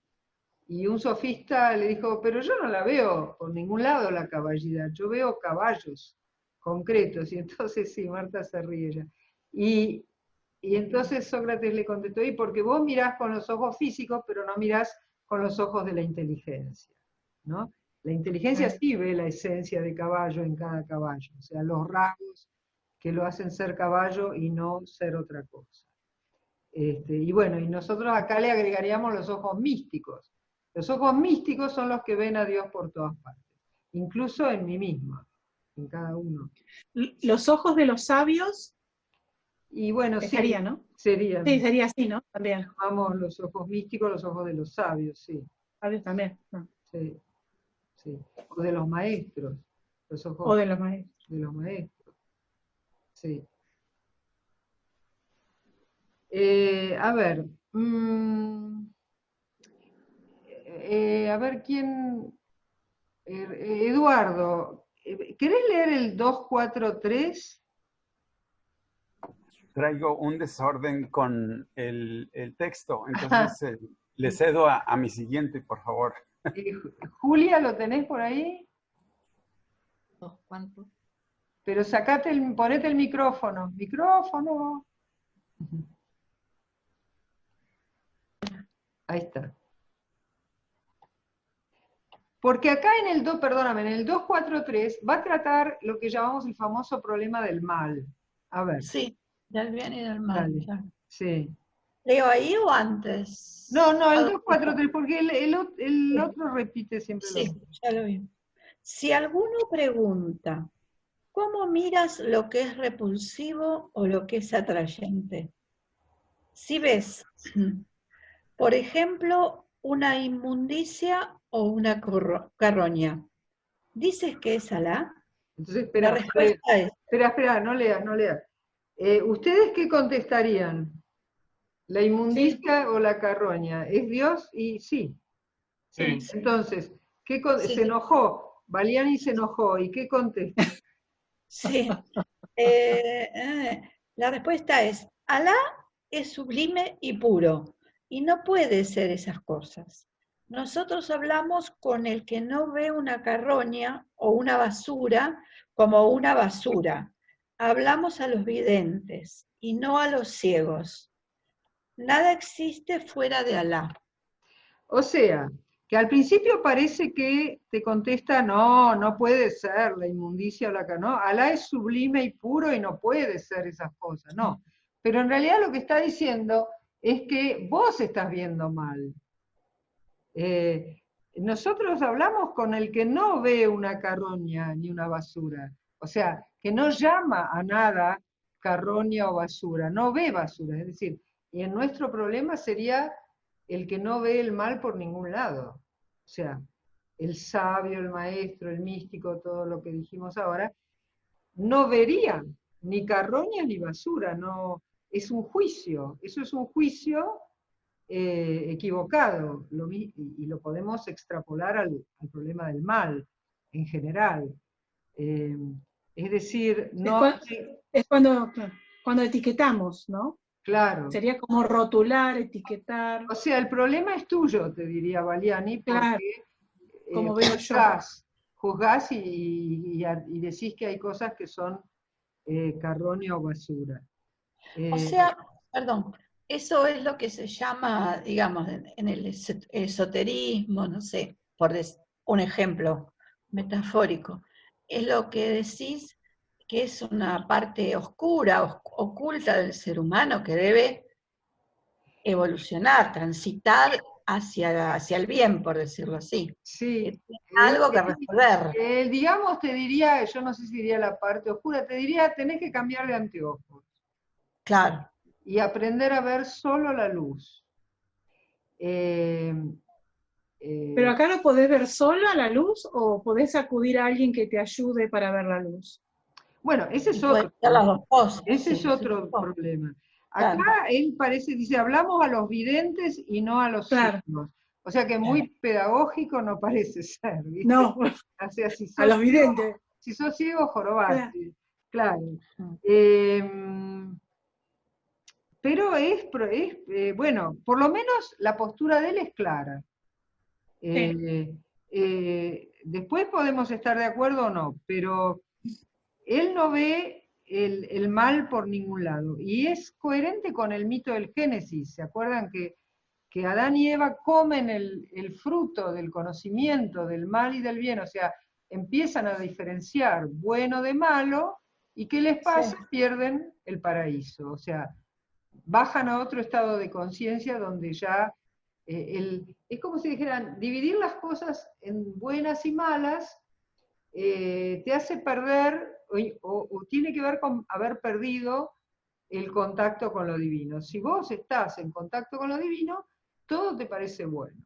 Y un sofista le dijo, pero yo no la veo por ningún lado la caballidad, yo veo caballos concretos. Y entonces sí, Marta se ríe ya. Y entonces Sócrates le contestó, y porque vos mirás con los ojos físicos, pero no mirás con los ojos de la inteligencia, ¿no? La inteligencia sí ve la esencia de caballo en cada caballo, o sea, los rasgos que lo hacen ser caballo y no ser otra cosa. Y bueno, y nosotros acá le agregaríamos los ojos místicos. Los ojos místicos son los que ven a Dios por todas partes, incluso en mí misma, en cada uno. Los ojos de los sabios. Y bueno, sería, sí, ¿no? Sería. Sí, sería así, ¿no? También. Llamamos los ojos místicos, los ojos de los sabios, sí. Sabios también. Sí, sí. O de los maestros. Los ojos o de los maestros. De los maestros. Sí. A ver. A ver quién. Eduardo, ¿querés leer el 243? Traigo un desorden con el texto, entonces le cedo a mi siguiente, por favor. Julia, ¿lo tenés por ahí? ¿Cuánto? Pero ponete el micrófono. ¡Micrófono! Ahí está. Porque acá en el 243 va a tratar lo que llamamos el famoso problema del mal. A ver. Sí. Del bien y del mal. Claro. Sí. ¿Leo ahí o antes? No, el 243, porque el otro repite siempre lo mismo. Sí, ya lo vi. Si alguno pregunta, ¿cómo miras lo que es repulsivo o lo que es atrayente? Si ves, por ejemplo, una inmundicia o una carroña, ¿dices que es Alá? Entonces, espera, no leas. ¿Ustedes qué contestarían? ¿La inmundicia o la carroña? ¿Es Dios? Y sí. Entonces, se enojó. Valiani se enojó. ¿Y qué contesta? Sí. La respuesta es, Alá es sublime y puro, y no puede ser esas cosas. Nosotros hablamos con el que no ve una carroña o una basura como una basura. Hablamos a los videntes y no a los ciegos. Nada existe fuera de Alá. O sea, que al principio parece que te contesta, no, no puede ser la inmundicia o la no, Alá es sublime y puro y no puede ser esas cosas, no. Pero en realidad lo que está diciendo es que vos estás viendo mal. Nosotros hablamos con el que no ve una carroña ni una basura, o sea, que no llama a nada carroña o basura, no ve basura, es decir, y en nuestro problema sería el que no ve el mal por ningún lado, o sea, el sabio, el maestro, el místico, todo lo que dijimos ahora, no vería ni carroña ni basura, no, es un juicio, eso es un juicio equivocado, y lo podemos extrapolar al problema del mal en general. Es decir, no... Es cuando etiquetamos, ¿no? Claro. Sería como rotular, etiquetar. O sea, el problema es tuyo, te diría Valiani, porque claro, como veo juzgás y decís que hay cosas que son carroña o basura. O sea, perdón, eso es lo que se llama, digamos, en el esoterismo, no sé, por un ejemplo metafórico, es lo que decís que es una parte oscura, oculta del ser humano que debe evolucionar, transitar hacia el bien, por decirlo así. Sí. Algo que resolver. Digamos, te diría, yo no sé si diría la parte oscura, te diría, tenés que cambiar de anteojos. Claro. Y aprender a ver solo la luz. ¿Pero acá lo podés ver sola la luz o podés acudir a alguien que te ayude para ver la luz? Bueno, ese es otro problema. Ese es otro problema. Acá él parece, dice, hablamos a los videntes y no a los ciegos. O sea que muy pedagógico no parece ser, ¿viste? No, o sea, si sos a los videntes. Ciego, si sos ciego, jorobate. Claro. Pero bueno, por lo menos la postura de él es clara. Después podemos estar de acuerdo o no, pero él no ve el mal por ningún lado. Y es coherente con el mito del Génesis. ¿Se acuerdan que Adán y Eva comen el fruto del conocimiento del mal y del bien? O sea, empiezan a diferenciar bueno de malo, y ¿qué les pasa? Sí. Pierden el paraíso. O sea, bajan a otro estado de conciencia donde ya es como si dijeran, dividir las cosas en buenas y malas te hace perder, o tiene que ver con haber perdido el contacto con lo divino. Si vos estás en contacto con lo divino, todo te parece bueno.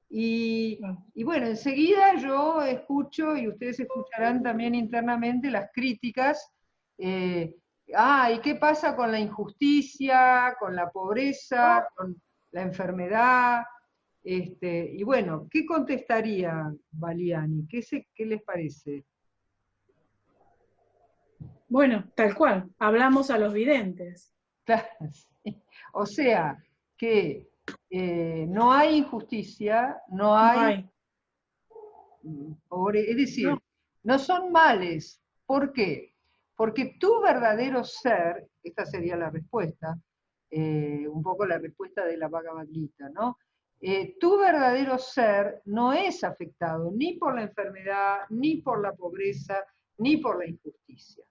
Y bueno, enseguida yo escucho, y ustedes escucharán también internamente, las críticas. ¿Y qué pasa con la injusticia, con la pobreza, con la enfermedad? Y bueno, ¿qué contestaría Valiani? ¿Qué les parece? Bueno, tal cual, hablamos a los videntes. Claro, sí. O sea, que no hay injusticia, no hay pobreza, es decir, no son males. ¿Por qué? Porque tu verdadero ser, esta sería la respuesta, un poco la respuesta de la Bhagavad Gita, ¿no? Tu verdadero ser no es afectado ni por la enfermedad, ni por la pobreza, ni por la injusticia,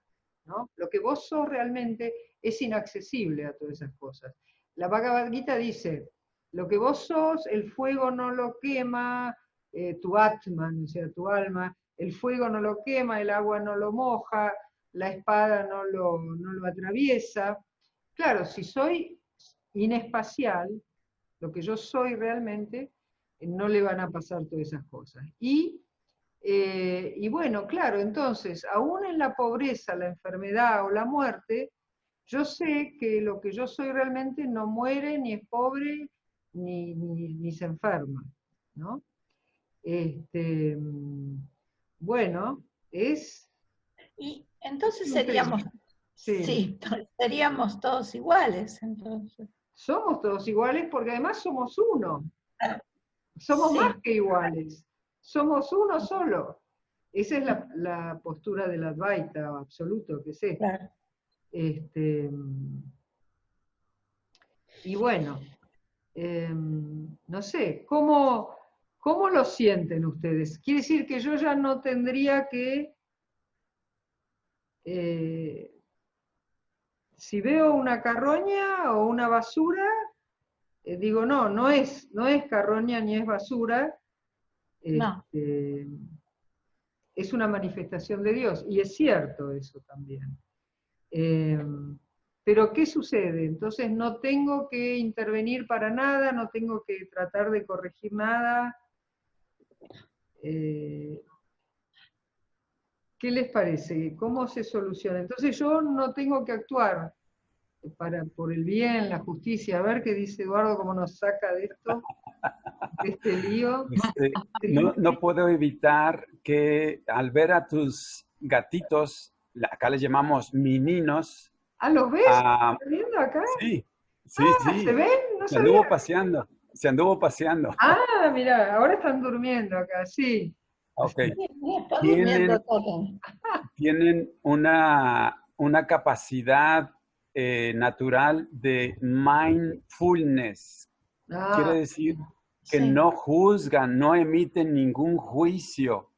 ¿no? Lo que vos sos realmente es inaccesible a todas esas cosas. La Bhagavad Gita dice, lo que vos sos, el fuego no lo quema, tu atman, o sea, tu alma, el fuego no lo quema, el agua no lo moja, la espada no lo atraviesa. Claro, si soy inespacial, lo que yo soy realmente, no le van a pasar todas esas cosas. Y bueno, claro, entonces, aún en la pobreza, la enfermedad o la muerte, yo sé que lo que yo soy realmente no muere, ni es pobre, ni se enferma, ¿no? Bueno, es... Y entonces seríamos Sí, seríamos todos iguales, entonces. Somos todos iguales porque además somos uno. Somos Sí. más que iguales. Somos uno solo. Esa es la postura del Advaita absoluto, que es esta. Claro. Y bueno, no sé, ¿cómo lo sienten ustedes? Quiere decir que yo ya no tendría que, si veo una carroña o una basura, digo, no es carroña ni es basura, No. es una manifestación de Dios, y es cierto eso también. Pero ¿qué sucede? Entonces no tengo que intervenir para nada, no tengo que tratar de corregir nada. ¿Qué les parece? ¿Cómo se soluciona? Entonces yo no tengo que actuar por el bien, la justicia. A ver qué dice Eduardo, cómo nos saca de esto, de este lío. No puedo evitar que al ver a tus gatitos, acá les llamamos meninos. ¿Ah, los ves? ¿Estás viendo acá? Sí. ¿Se ven? No se anduvo sabía. paseando. Se anduvo paseando. Ah, mira, ahora están durmiendo acá, sí. Ok. Está durmiendo todo. Tienen una capacidad natural de mindfulness. Quiere decir que no juzgan, no emiten ningún juicio.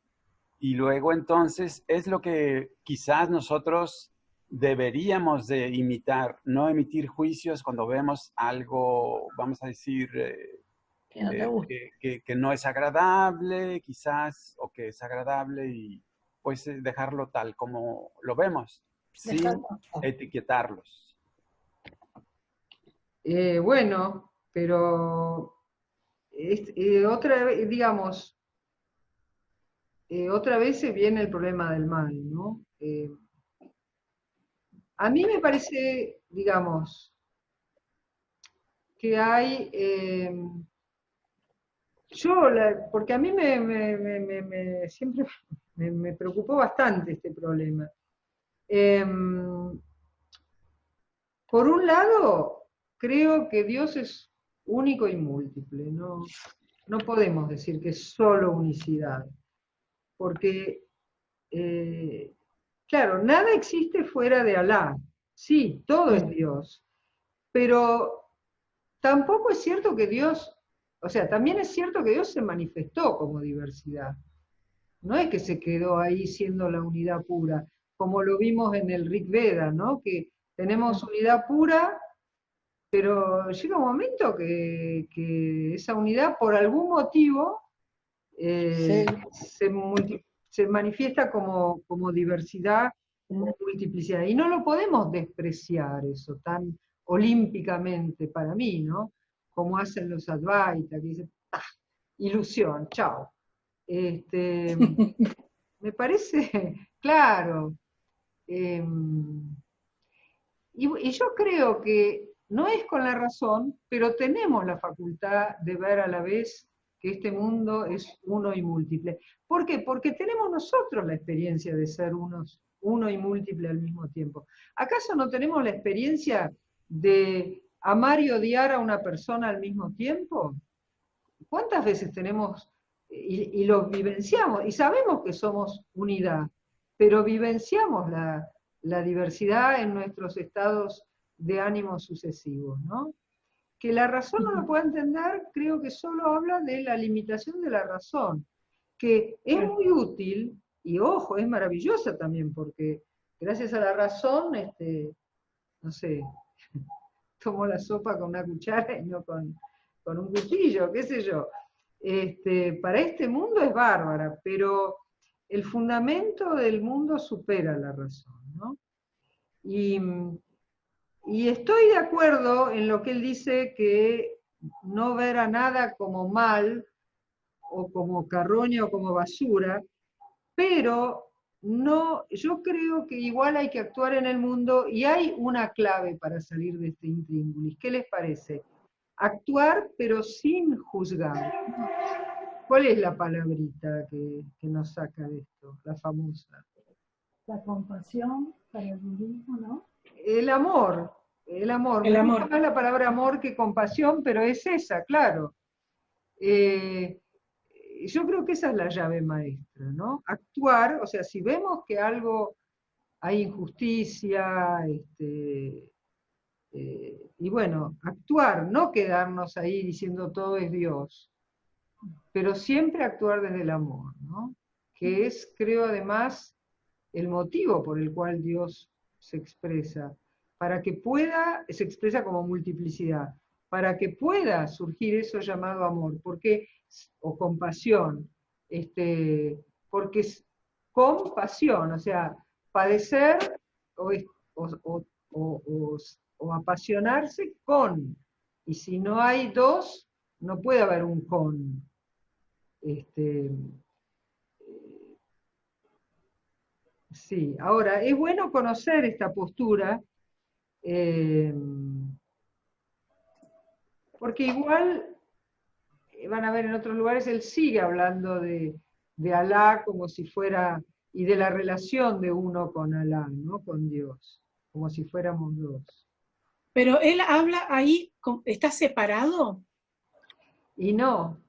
Y luego entonces es lo que quizás nosotros deberíamos de imitar, no emitir juicios cuando vemos algo, vamos a decir, que no es agradable, quizás, o que es agradable, y pues dejarlo tal como lo vemos, sin etiquetarlos. Bueno, pero otra vez, digamos, otra vez se viene el problema del mal, ¿no? A mí me parece, digamos, que hay, porque a mí siempre me preocupó bastante este problema. Por un lado, creo que Dios es único y múltiple, no podemos decir que es solo unicidad, porque, claro, nada existe fuera de Alá, sí, todo es Dios, pero tampoco es cierto que Dios, o sea, también es cierto que Dios se manifestó como diversidad, no es que se quedó ahí siendo la unidad pura, como lo vimos en el Rig Veda, ¿no? Que tenemos unidad pura, pero llega un momento que esa unidad, por algún motivo, se manifiesta como diversidad, como multiplicidad. Y no lo podemos despreciar eso tan olímpicamente para mí, ¿no? Como hacen los Advaita, que dicen, ¡ah! Ilusión, chao. Me parece, claro. Y yo creo que no es con la razón, pero tenemos la facultad de ver a la vez que este mundo es uno y múltiple. ¿Por qué? Porque tenemos nosotros la experiencia de ser uno y múltiple al mismo tiempo. ¿Acaso no tenemos la experiencia de amar y odiar a una persona al mismo tiempo? ¿Cuántas veces tenemos y lo vivenciamos? Y sabemos que somos unidad, pero vivenciamos la diversidad en nuestros estados de ánimo sucesivos, ¿no? Que la razón no lo pueda entender, creo que solo habla de la limitación de la razón, que es muy útil, y ojo, es maravillosa también, porque gracias a la razón, no sé, tomo la sopa con una cuchara y no con un cuchillo, qué sé yo. Para este mundo es bárbara, pero el fundamento del mundo supera la razón, ¿no? Y estoy de acuerdo en lo que él dice, que no ver a nada como mal, o como carroña, o como basura, pero no, yo creo que igual hay que actuar en el mundo, y hay una clave para salir de este intríngulis. ¿Qué les parece? Actuar, pero sin juzgar. ¿Cuál es la palabrita que nos saca de esto, la famosa? La compasión para el budismo, ¿no? El amor. Me gusta más la palabra amor que compasión, pero es esa, claro. Yo creo que esa es la llave maestra, ¿no? Actuar, o sea, si vemos que algo hay injusticia, y bueno, actuar, no quedarnos ahí diciendo todo es Dios, pero siempre actuar desde el amor, ¿no? Que es, creo, además, el motivo por el cual Dios se expresa, para que pueda, se expresa como multiplicidad, para que pueda surgir eso llamado amor, porque, o compasión, porque es compasión, o sea, padecer o apasionarse con, y si no hay dos, no puede haber un con. Sí, ahora, es bueno conocer esta postura, porque igual, van a ver en otros lugares, él sigue hablando de Alá como si fuera, y de la relación de uno con Alá, ¿no? Con Dios, como si fuéramos dos. Pero él habla ahí, ¿está separado? Y no,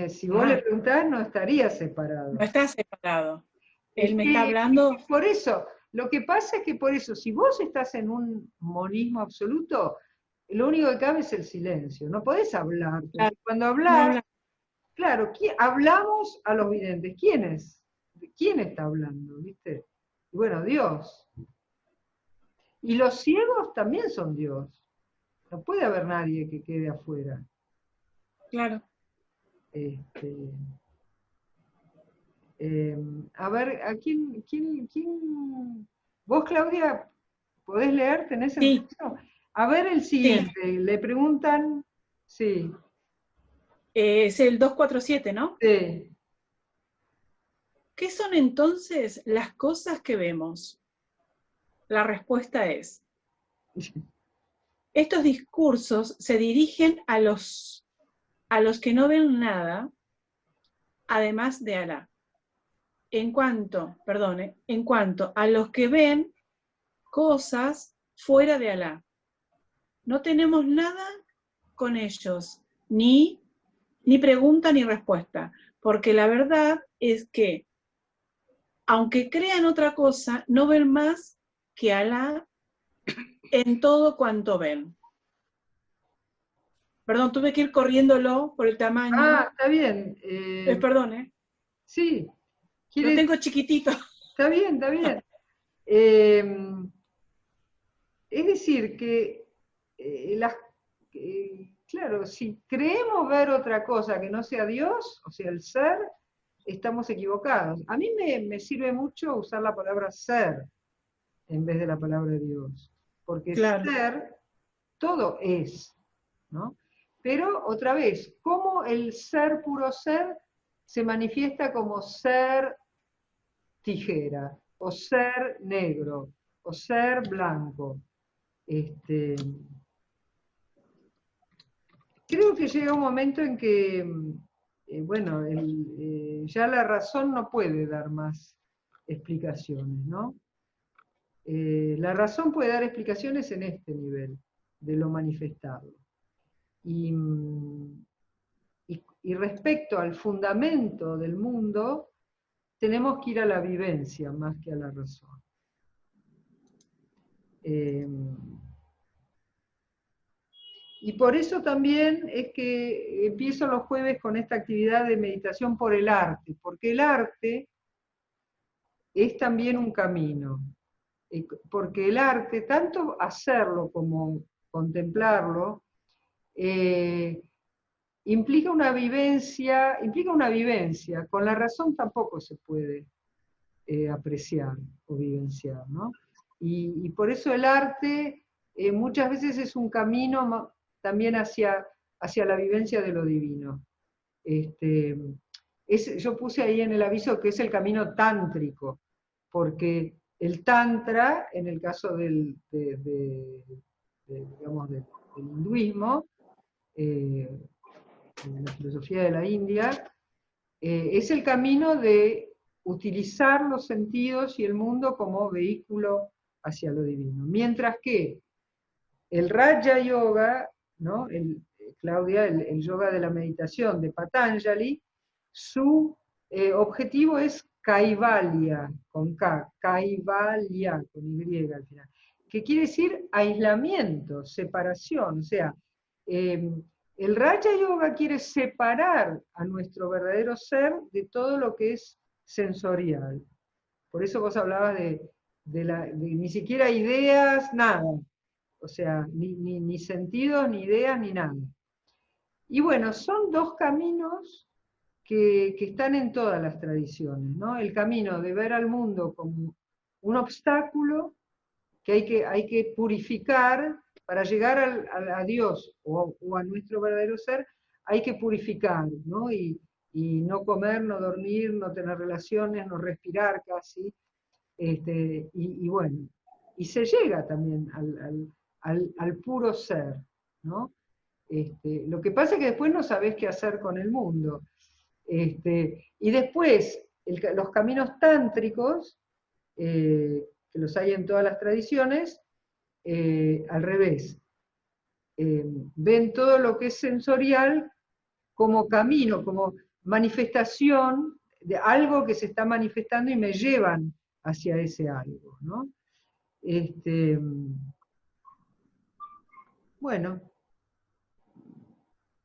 si vos le preguntás, no estaría separado. No está separado. Él me está hablando... Por eso, lo que pasa es que por eso, si vos estás en un monismo absoluto, lo único que cabe es el silencio, no podés hablar. Claro, cuando hablas, claro, hablamos a los videntes. ¿Quién está hablando? ¿Viste? Y bueno, Dios. Y los ciegos también son Dios. No puede haber nadie que quede afuera. Claro. A ver, ¿a quién? ¿Vos, Claudia, podés leer? ¿Tenés el texto? A ver el siguiente, sí. Le preguntan, sí. Es el 247, ¿no? Sí. ¿Qué son entonces las cosas que vemos? La respuesta es, estos discursos se dirigen a los que no ven nada, además de Alá. En cuanto a los que ven cosas fuera de Alá, no tenemos nada con ellos, ni pregunta ni respuesta, porque la verdad es que, aunque crean otra cosa, no ven más que Alá en todo cuanto ven. Perdón, tuve que ir corriéndolo por el tamaño. Ah, está bien. Perdón, ¿eh? Sí. Lo tengo chiquitito. Está bien, está bien. Es decir, que claro, si creemos ver otra cosa que no sea Dios, o sea, el ser, estamos equivocados. A mí me sirve mucho usar la palabra ser en vez de la palabra Dios, porque ser, todo es, ¿no? Pero, otra vez, ¿cómo el ser puro ser se manifiesta como ser tijera, o ser negro, o ser blanco? Creo que llega un momento en que, bueno, ya la razón no puede dar más explicaciones, ¿no? La razón puede dar explicaciones en este nivel, de lo manifestado. Y respecto al fundamento del mundo, tenemos que ir a la vivencia más que a la razón. Y por eso también es que empiezo los jueves con esta actividad de meditación por el arte, porque el arte es también un camino. Porque el arte, tanto hacerlo como contemplarlo, implica una vivencia, con la razón tampoco se puede apreciar o vivenciar, ¿no? Y por eso el arte muchas veces es un camino también hacia la vivencia de lo divino. Yo puse ahí en el aviso que es el camino tántrico, porque el tantra, en el caso del hinduismo, la filosofía de la India, es el camino de utilizar los sentidos y el mundo como vehículo hacia lo divino. Mientras que el Raja Yoga, ¿no? Claudia, el yoga de la meditación de Patanjali, su objetivo es Kaivalya, con K, Kaivalya, con Y al final, que quiere decir aislamiento, separación, o sea, el Raja Yoga quiere separar a nuestro verdadero ser de todo lo que es sensorial. Por eso vos hablabas de ni siquiera ideas, nada. O sea, ni sentidos, ni ideas, ni nada. Y bueno, son dos caminos que están en todas las tradiciones, ¿no? El camino de ver al mundo como un obstáculo que hay que purificar para llegar a Dios o a nuestro verdadero ser, hay que purificar, ¿no? Y no comer, no dormir, no tener relaciones, no respirar casi, y bueno, y se llega también al puro ser, ¿no? Lo que pasa es que después no sabés qué hacer con el mundo. Y después, los caminos tántricos, que los hay en todas las tradiciones, al revés. Ven todo lo que es sensorial como camino, como manifestación de algo que se está manifestando y me llevan hacia ese algo, ¿no? Bueno,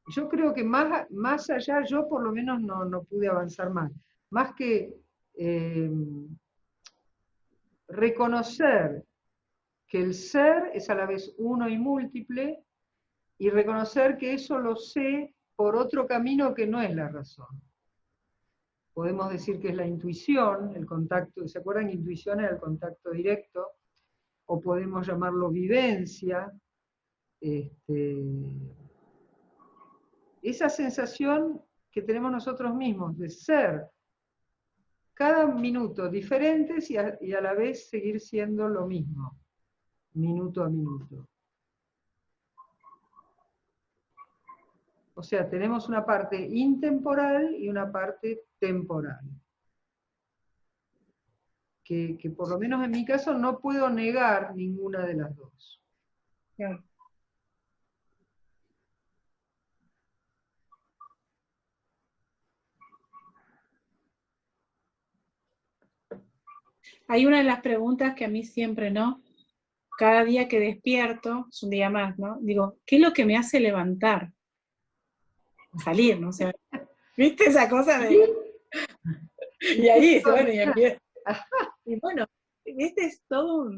yo creo que más allá, yo por lo menos no pude avanzar más que reconocer que el ser es a la vez uno y múltiple, y reconocer que eso lo sé por otro camino que no es la razón. Podemos decir que es la intuición, el contacto, ¿se acuerdan que intuición era el contacto directo? O podemos llamarlo vivencia. Esa sensación que tenemos nosotros mismos de ser cada minuto diferentes y a la vez seguir siendo lo mismo, minuto a minuto. O sea, tenemos una parte intemporal y una parte temporal. Que por lo menos en mi caso no puedo negar ninguna de las dos. Claro. Hay una de las preguntas que a mí siempre, ¿no? Cada día que despierto, es un día más, ¿no? Digo, ¿qué es lo que me hace levantar? Salir, ¿no? O sea, ¿viste esa cosa de...? Y ahí, bueno, y empieza. Y bueno, este es todo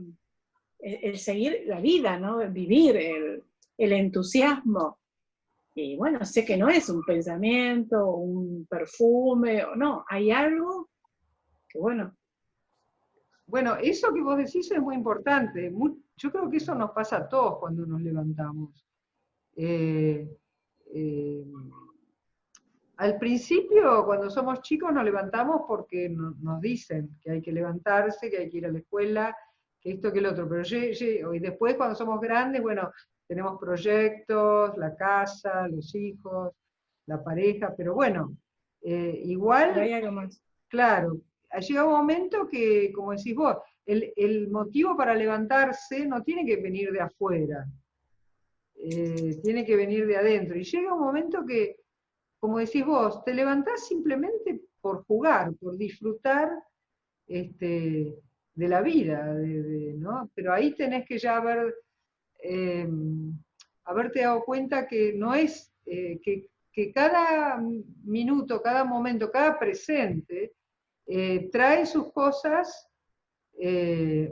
el seguir la vida, ¿no? Vivir, el entusiasmo. Y bueno, sé que no es un pensamiento, un perfume, no, hay algo que bueno. Bueno, eso que vos decís es muy importante. Yo creo que eso nos pasa a todos cuando nos levantamos. Al principio, cuando somos chicos, nos levantamos porque nos dicen que hay que levantarse, que hay que ir a la escuela, que esto, que el otro. Pero y después, cuando somos grandes, bueno, tenemos proyectos, la casa, los hijos, la pareja, pero bueno, igual, hay algo más. Claro, llega un momento que, como decís vos, el motivo para levantarse no tiene que venir de afuera, tiene que venir de adentro. Y llega un momento que, como decís vos, te levantás simplemente por jugar, por disfrutar de la vida, ¿no? Pero ahí tenés que ya haberte dado cuenta que no es, que cada minuto, cada momento, cada presente, trae sus cosas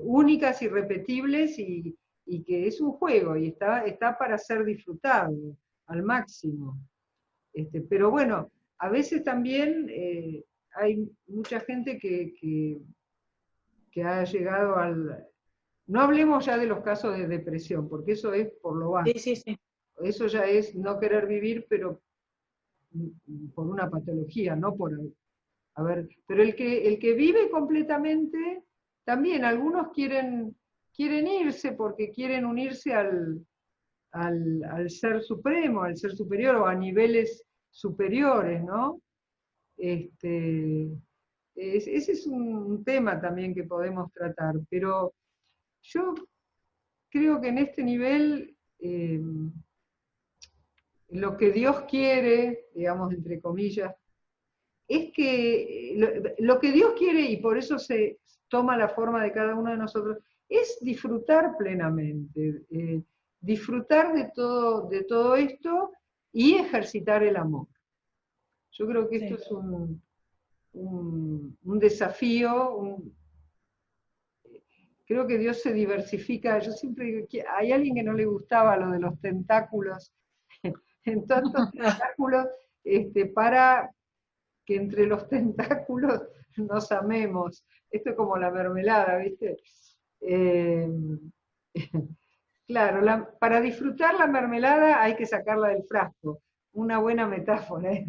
únicas, irrepetibles, y que es un juego, y está para ser disfrutado al máximo. Pero bueno, a veces también hay mucha gente que ha llegado al... No hablemos ya de los casos de depresión, porque eso es por lo bajo. Sí. Eso ya es no querer vivir, pero por una patología, no por... A ver, pero el que vive completamente, también algunos quieren irse porque quieren unirse al ser supremo, al ser superior, o a niveles superiores, ¿no? Ese es un tema también que podemos tratar, pero Yo creo que en este nivel lo que Dios quiere, digamos entre comillas, es que lo que Dios quiere, y por eso se toma la forma de cada uno de nosotros, es disfrutar plenamente, disfrutar de todo esto y ejercitar el amor. Yo creo que esto es un desafío, creo que Dios se diversifica. Yo siempre digo, hay alguien que no le gustaba lo de los tentáculos, en tantos tentáculos, para que entre los tentáculos nos amemos. Esto es como la mermelada, ¿viste? Claro, para disfrutar la mermelada hay que sacarla del frasco. Una buena metáfora, ¿eh?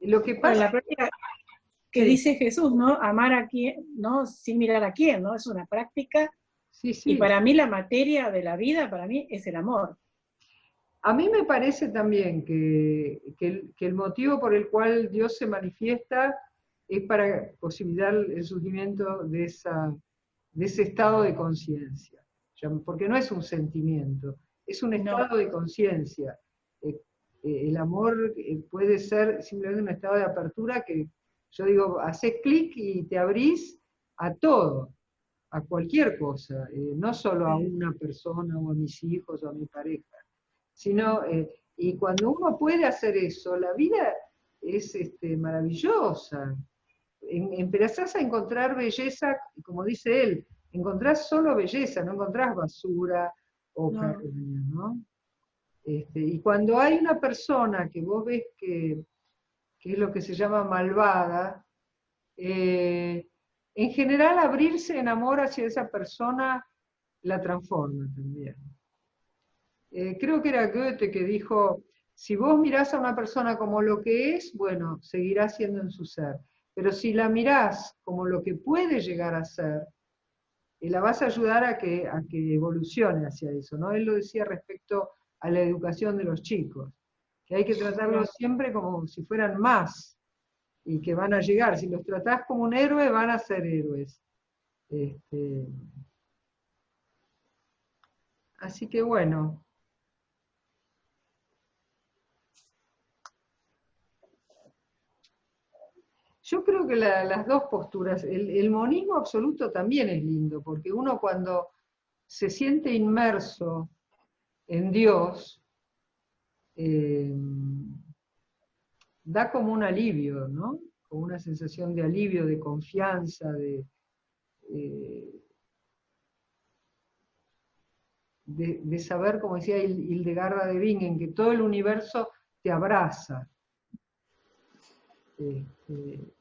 Lo que pasa... La práctica que dice Jesús, ¿no? Amar a quién, ¿no? Sin mirar a quién, ¿no? Es una práctica. Sí. Y para mí la materia de la vida, para mí, es el amor. A mí me parece también que el motivo por el cual Dios se manifiesta es para posibilitar el surgimiento de ese estado de conciencia. Porque no es un sentimiento, es un estado de conciencia. El amor puede ser simplemente un estado de apertura que, yo digo, haces clic y te abrís a todo, a cualquier cosa, no solo a una persona o a mis hijos o a mi pareja, sino, y cuando uno puede hacer eso, la vida es maravillosa. Empezás a encontrar belleza, como dice él, encontrás solo belleza, no encontrás basura o carroña, ¿no? Y cuando hay una persona que vos ves que es lo que se llama malvada, en general abrirse en amor hacia esa persona la transforma también. Creo que era Goethe que dijo, si vos mirás a una persona como lo que es, bueno, seguirá siendo en su ser. Pero si la mirás como lo que puede llegar a ser, la vas a ayudar a que evolucione hacia eso, ¿no? Él lo decía respecto a la educación de los chicos, que hay que tratarlos siempre como si fueran más, y que van a llegar. Si los tratás como un héroe, van a ser héroes. Así que bueno. Yo creo que las dos posturas, el monismo absoluto también es lindo, porque uno cuando se siente inmerso en Dios, da como un alivio, ¿no? Como una sensación de alivio, de confianza, de saber, como decía Hildegarda de Bingen, que todo el universo te abraza.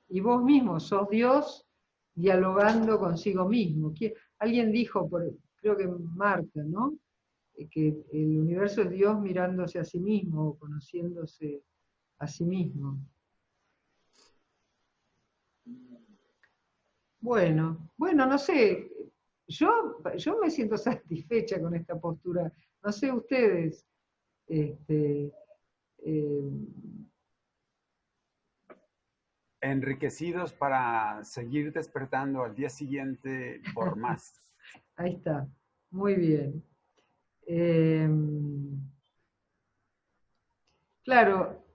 Y vos mismo sos Dios dialogando consigo mismo. Alguien dijo, creo que Marta, ¿no? Que el universo es Dios mirándose a sí mismo, o conociéndose a sí mismo. Bueno, no sé, yo me siento satisfecha con esta postura, no sé ustedes. Enriquecidos para seguir despertando al día siguiente por más. Ahí está, muy bien. Claro,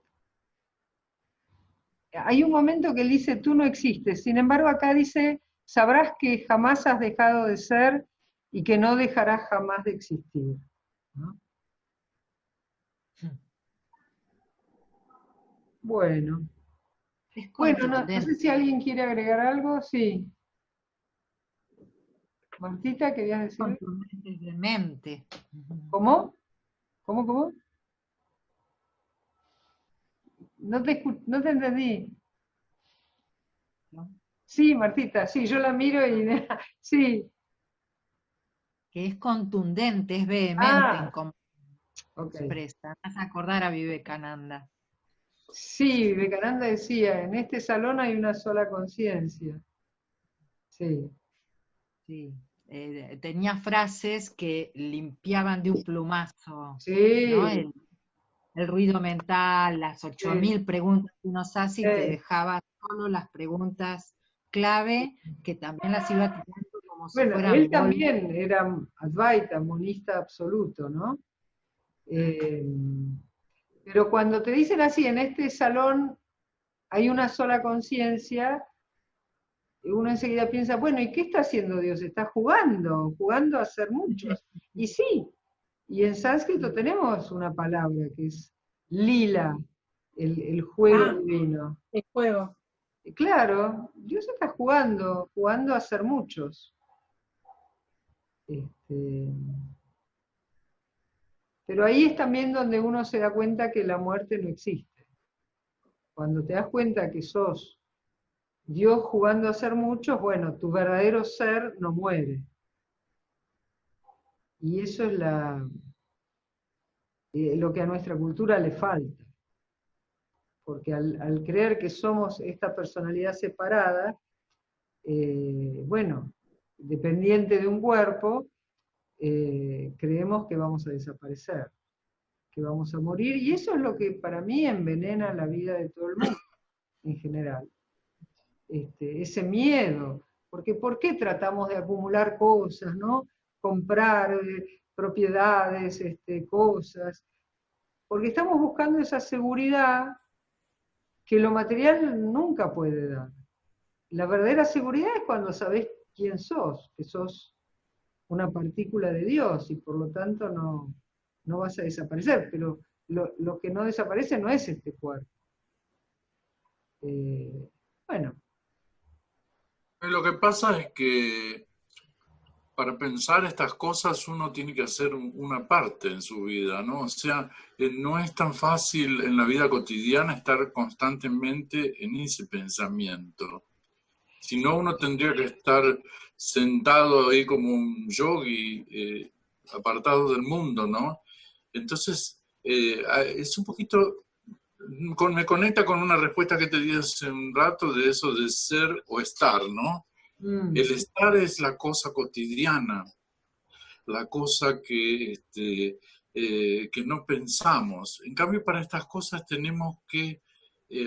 hay un momento que él dice, tú no existes, sin embargo acá dice, sabrás que jamás has dejado de ser y que no dejarás jamás de existir, ¿no? Bueno. Bueno, no sé si alguien quiere agregar algo, sí. Martita, ¿querías decir? Contundente. ¿Cómo? ¿Cómo? No te entendí. ¿No? Sí, Martita, sí, yo la miro y... sí. Que es contundente, es vehemente en cómo okay. expresa. Me hace acordar a Vivekananda. Sí, Vivekananda decía, en este salón hay una sola conciencia. Sí. Sí. Tenía frases que limpiaban de un plumazo, sí. ¿no? El el ruido mental, las 8.000 preguntas que uno hace y te Sí. dejaba solo las preguntas clave, que también las iba tirando como si Bueno, fueran él bolas. también era Advaita, monista absoluto, ¿no? Pero cuando te dicen así, en este salón hay una sola conciencia, uno enseguida piensa, bueno, ¿y qué está haciendo Dios? Está jugando a ser muchos. Y sí, y en sánscrito tenemos una palabra que es lila, el juego divino. El juego. Y claro, Dios está jugando a ser muchos. Pero ahí es también donde uno se da cuenta que la muerte no existe. Cuando te das cuenta que sos Dios jugando a ser muchos, bueno, tu verdadero ser no muere. Y eso es lo que a nuestra cultura le falta. Porque al creer que somos esta personalidad separada, bueno, dependiente de un cuerpo, creemos que vamos a desaparecer, que vamos a morir, y eso es lo que para mí envenena la vida de todo el mundo en general. Ese miedo, porque ¿por qué tratamos de acumular cosas, ¿no? Comprar propiedades, cosas, porque estamos buscando esa seguridad que lo material nunca puede dar. La verdadera seguridad es cuando sabés quién sos, que sos una partícula de Dios, y por lo tanto no vas a desaparecer, pero lo que no desaparece no es este cuerpo. Bueno. Lo que pasa es que para pensar estas cosas uno tiene que hacer una parte en su vida, ¿no? O sea, no es tan fácil en la vida cotidiana estar constantemente en ese pensamiento. Si no, uno tendría que estar sentado ahí como un yogui, apartado del mundo, ¿no? Entonces, es un poquito... me conecta con una respuesta que te di hace un rato de eso de ser o estar, ¿no? El estar es la cosa cotidiana, la cosa que no pensamos. En cambio, para estas cosas tenemos que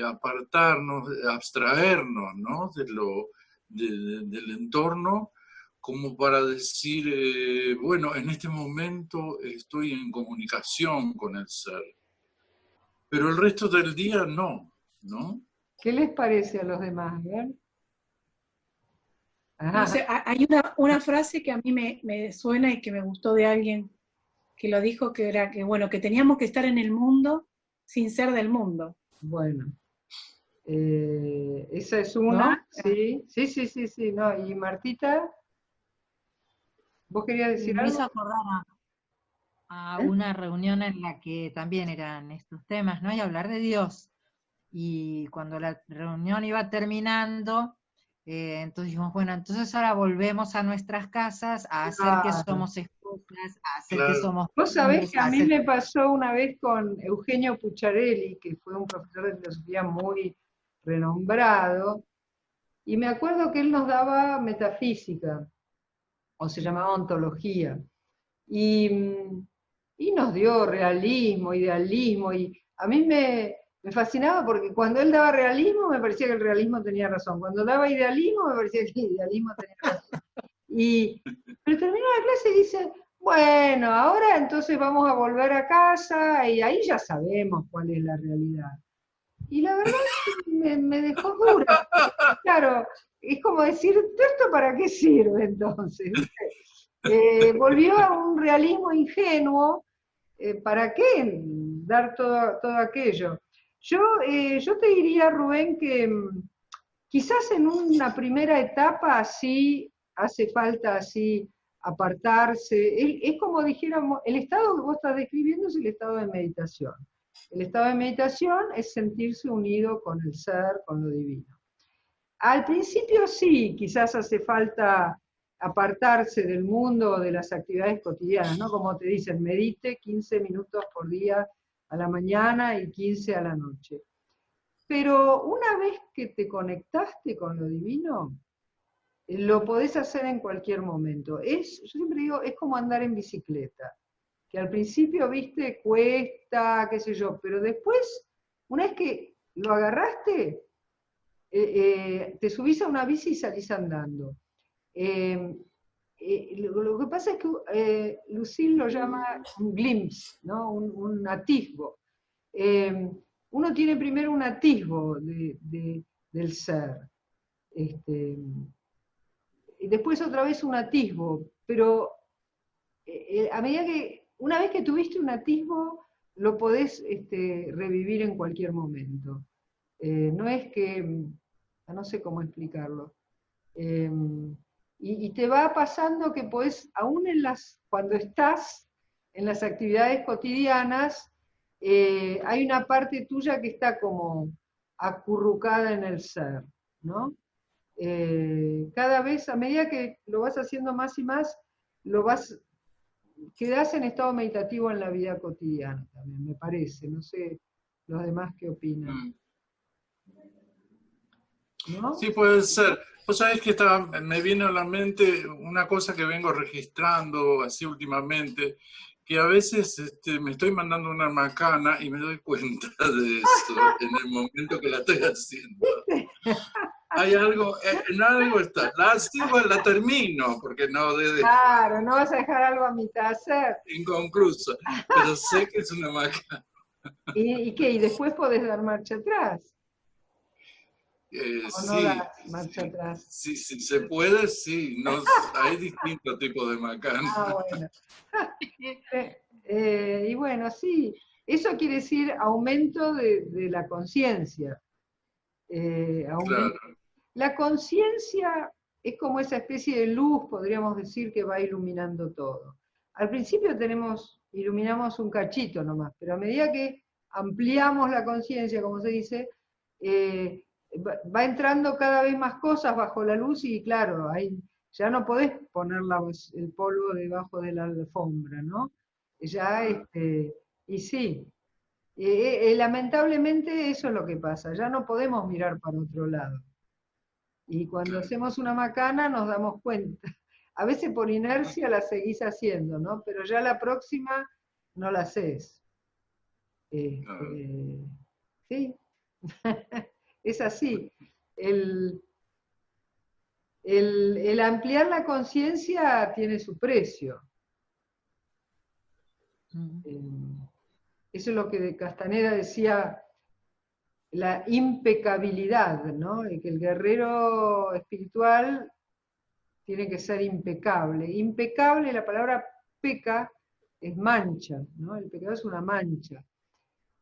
apartarnos, abstraernos, ¿no? Del entorno, como para decir, bueno, en este momento estoy en comunicación con el ser. Pero el resto del día no, ¿no? ¿Qué les parece a los demás? ¿Ven? No sé, hay una frase que a mí me suena y que me gustó de alguien que lo dijo, que era que, bueno, que teníamos que estar en el mundo sin ser del mundo. Bueno, esa es una, ¿no? Sí, no. ¿Y Martita? ¿Vos querías decir Me algo? hizo acordar a una reunión en la que también eran estos temas, ¿no? Y hablar de Dios. Y cuando la reunión iba terminando, entonces dijimos, bueno, entonces ahora volvemos a nuestras casas a hacer que somos esposas, a hacer que somos... Vos sabés que a mí me pasó una vez con Eugenio Pucciarelli, que fue un profesor de filosofía muy renombrado, y me acuerdo que él nos daba metafísica, o se llamaba ontología, y nos dio realismo, idealismo, y a mí me fascinaba porque cuando él daba realismo me parecía que el realismo tenía razón, cuando daba idealismo me parecía que el idealismo tenía razón. Pero termina la clase y dice, bueno, ahora entonces vamos a volver a casa y ahí ya sabemos cuál es la realidad. Y la verdad es que me dejó dura. Claro, es como decir, ¿esto para qué sirve entonces? Volvió a un realismo ingenuo. ¿Para qué dar todo aquello? Yo te diría, Rubén, que quizás en una primera etapa sí hace falta así apartarse. Es como dijéramos, el estado que vos estás describiendo es el estado de meditación. El estado de meditación es sentirse unido con el ser, con lo divino. Al principio sí, quizás hace falta apartarse del mundo, de las actividades cotidianas, ¿no? Como te dicen, medite 15 minutos por día a la mañana y 15 a la noche. Pero una vez que te conectaste con lo divino, lo podés hacer en cualquier momento. Yo siempre digo, es como andar en bicicleta. que al principio, viste, cuesta, qué sé yo, pero después, una vez que lo agarraste, te subís a una bici y salís andando. Lo que pasa es que Lucille lo llama un glimpse, ¿no? Un atisbo. Uno tiene primero un atisbo del ser, y después otra vez un atisbo, pero a medida que, una vez que tuviste un atisbo, lo podés revivir en cualquier momento. No es que, no sé cómo explicarlo. Y te va pasando que podés, aún cuando estás en las actividades cotidianas, hay una parte tuya que está como acurrucada en el ser, ¿no? Cada vez, a medida que lo vas haciendo más y más, quedás en estado meditativo en la vida cotidiana también, me parece. No sé los demás qué opinan. ¿No? Sí, puede ser. Vos sabés que me viene a la mente una cosa que vengo registrando así últimamente, que a veces me estoy mandando una macana y me doy cuenta de eso en el momento que la estoy haciendo. Hay algo, en algo está. La sigo, la termino, porque no Claro, no vas a dejar algo a mitad de hacer. Inconcluso, pero sé que es una macana. ¿Y qué? ¿Y después podés dar marcha atrás? ¿O no das marcha atrás? Sí, sí, se puede, sí. No, hay distintos tipos de macana. Bueno. Y bueno, sí. Eso quiere decir aumento de la conciencia. Claro. La conciencia es como esa especie de luz, podríamos decir, que va iluminando todo. Al principio iluminamos un cachito nomás, pero a medida que ampliamos la conciencia, como se dice, va entrando cada vez más cosas bajo la luz y claro, ya no podés poner el polvo debajo de la alfombra, ¿no? Ya, y sí, lamentablemente eso es lo que pasa, ya no podemos mirar para otro lado. Y cuando hacemos una macana nos damos cuenta. A veces por inercia la seguís haciendo, ¿no? Pero ya la próxima no la haces. Sí, es así. El ampliar la conciencia tiene su precio. Eso es lo que Castaneda decía, la impecabilidad, ¿no? Que el guerrero espiritual tiene que ser impecable. Impecable, la palabra peca es mancha, ¿no? El pecado es una mancha.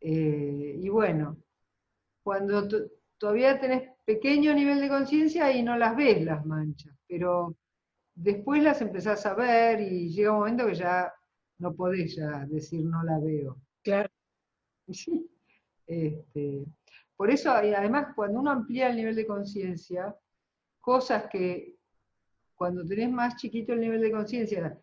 Y bueno, cuando todavía tenés pequeño nivel de conciencia, ahí no las ves las manchas, pero después las empezás a ver y llega un momento que ya no podés ya decir no la veo. Claro. Sí. Por eso, además, cuando uno amplía el nivel de conciencia, cosas que cuando tenés más chiquito el nivel de conciencia,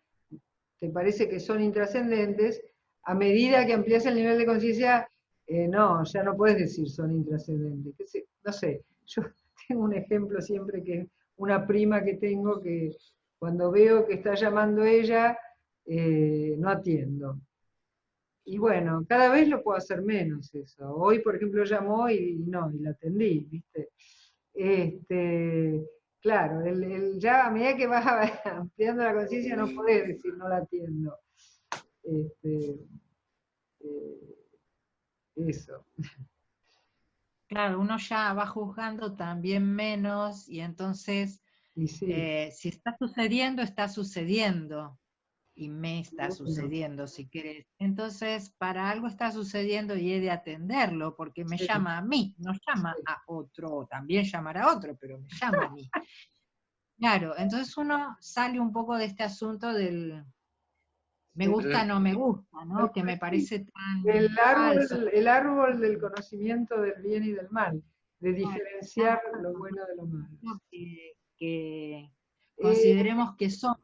te parece que son intrascendentes, a medida que amplías el nivel de conciencia, no, ya no puedes decir son intrascendentes. No sé, yo tengo un ejemplo siempre que una prima que tengo que cuando veo que está llamando ella, no atiendo. Y bueno, cada vez lo puedo hacer menos eso. Hoy, por ejemplo, llamó y la atendí, ¿viste? Claro, ya a medida que vas ampliando la conciencia no podés decir no la atiendo. Eso. Claro, uno ya va juzgando también menos y entonces, sí. Si está sucediendo. Y me está sucediendo, si querés. Entonces, para algo está sucediendo y he de atenderlo, porque me llama a mí, no llama a otro, también llamará a otro, pero me llama a mí. Claro, entonces uno sale un poco de este asunto del me gusta, no me gusta, ¿no? Que me parece tan falso. El árbol del conocimiento del bien y del mal, de diferenciar lo bueno de lo malo. Que consideremos que somos,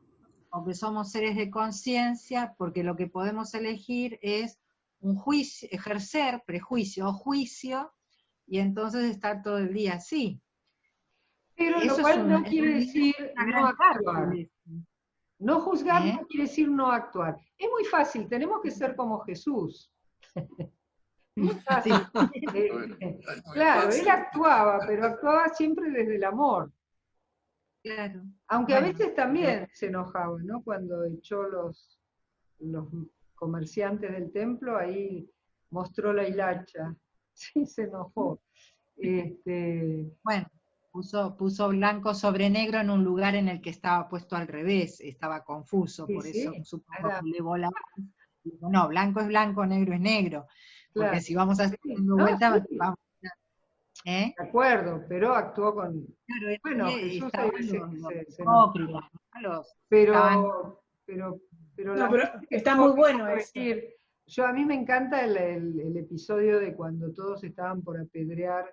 o que somos seres de conciencia, porque lo que podemos elegir es un juicio, ejercer prejuicio o juicio, y entonces estar todo el día así. Pero lo cual no quiere decir no actuar. No juzgar no quiere decir no actuar. Es muy fácil, tenemos que ser como Jesús. Muy fácil. Claro, él actuaba, pero actuaba siempre desde el amor. Claro. Aunque a veces también se enojaba, ¿no? Cuando echó los comerciantes del templo, ahí mostró la hilacha. Sí, se enojó. Bueno, puso blanco sobre negro en un lugar en el que estaba puesto al revés, estaba confuso, por eso supongo que le volaba. Digo, no, blanco es blanco, negro es negro. Porque Claro. si vamos haciendo vueltas, vamos. De acuerdo, pero actuó con... Claro, bueno, Jesús estaban se enojó. Pero está muy bueno eso. A mí me encanta el episodio de cuando todos estaban por apedrear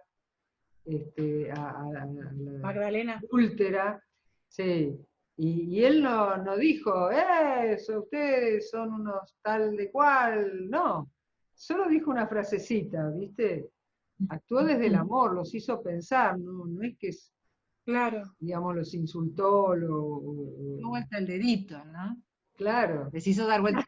a la Magdalena adúltera, sí, y él no dijo, ustedes son unos tal de cual, no, solo dijo una frasecita, ¿viste? Actuó desde el amor, los hizo pensar, no es que, claro, digamos, los insultó, dio vuelta el dedito, ¿no? Claro. Les hizo dar vuelta,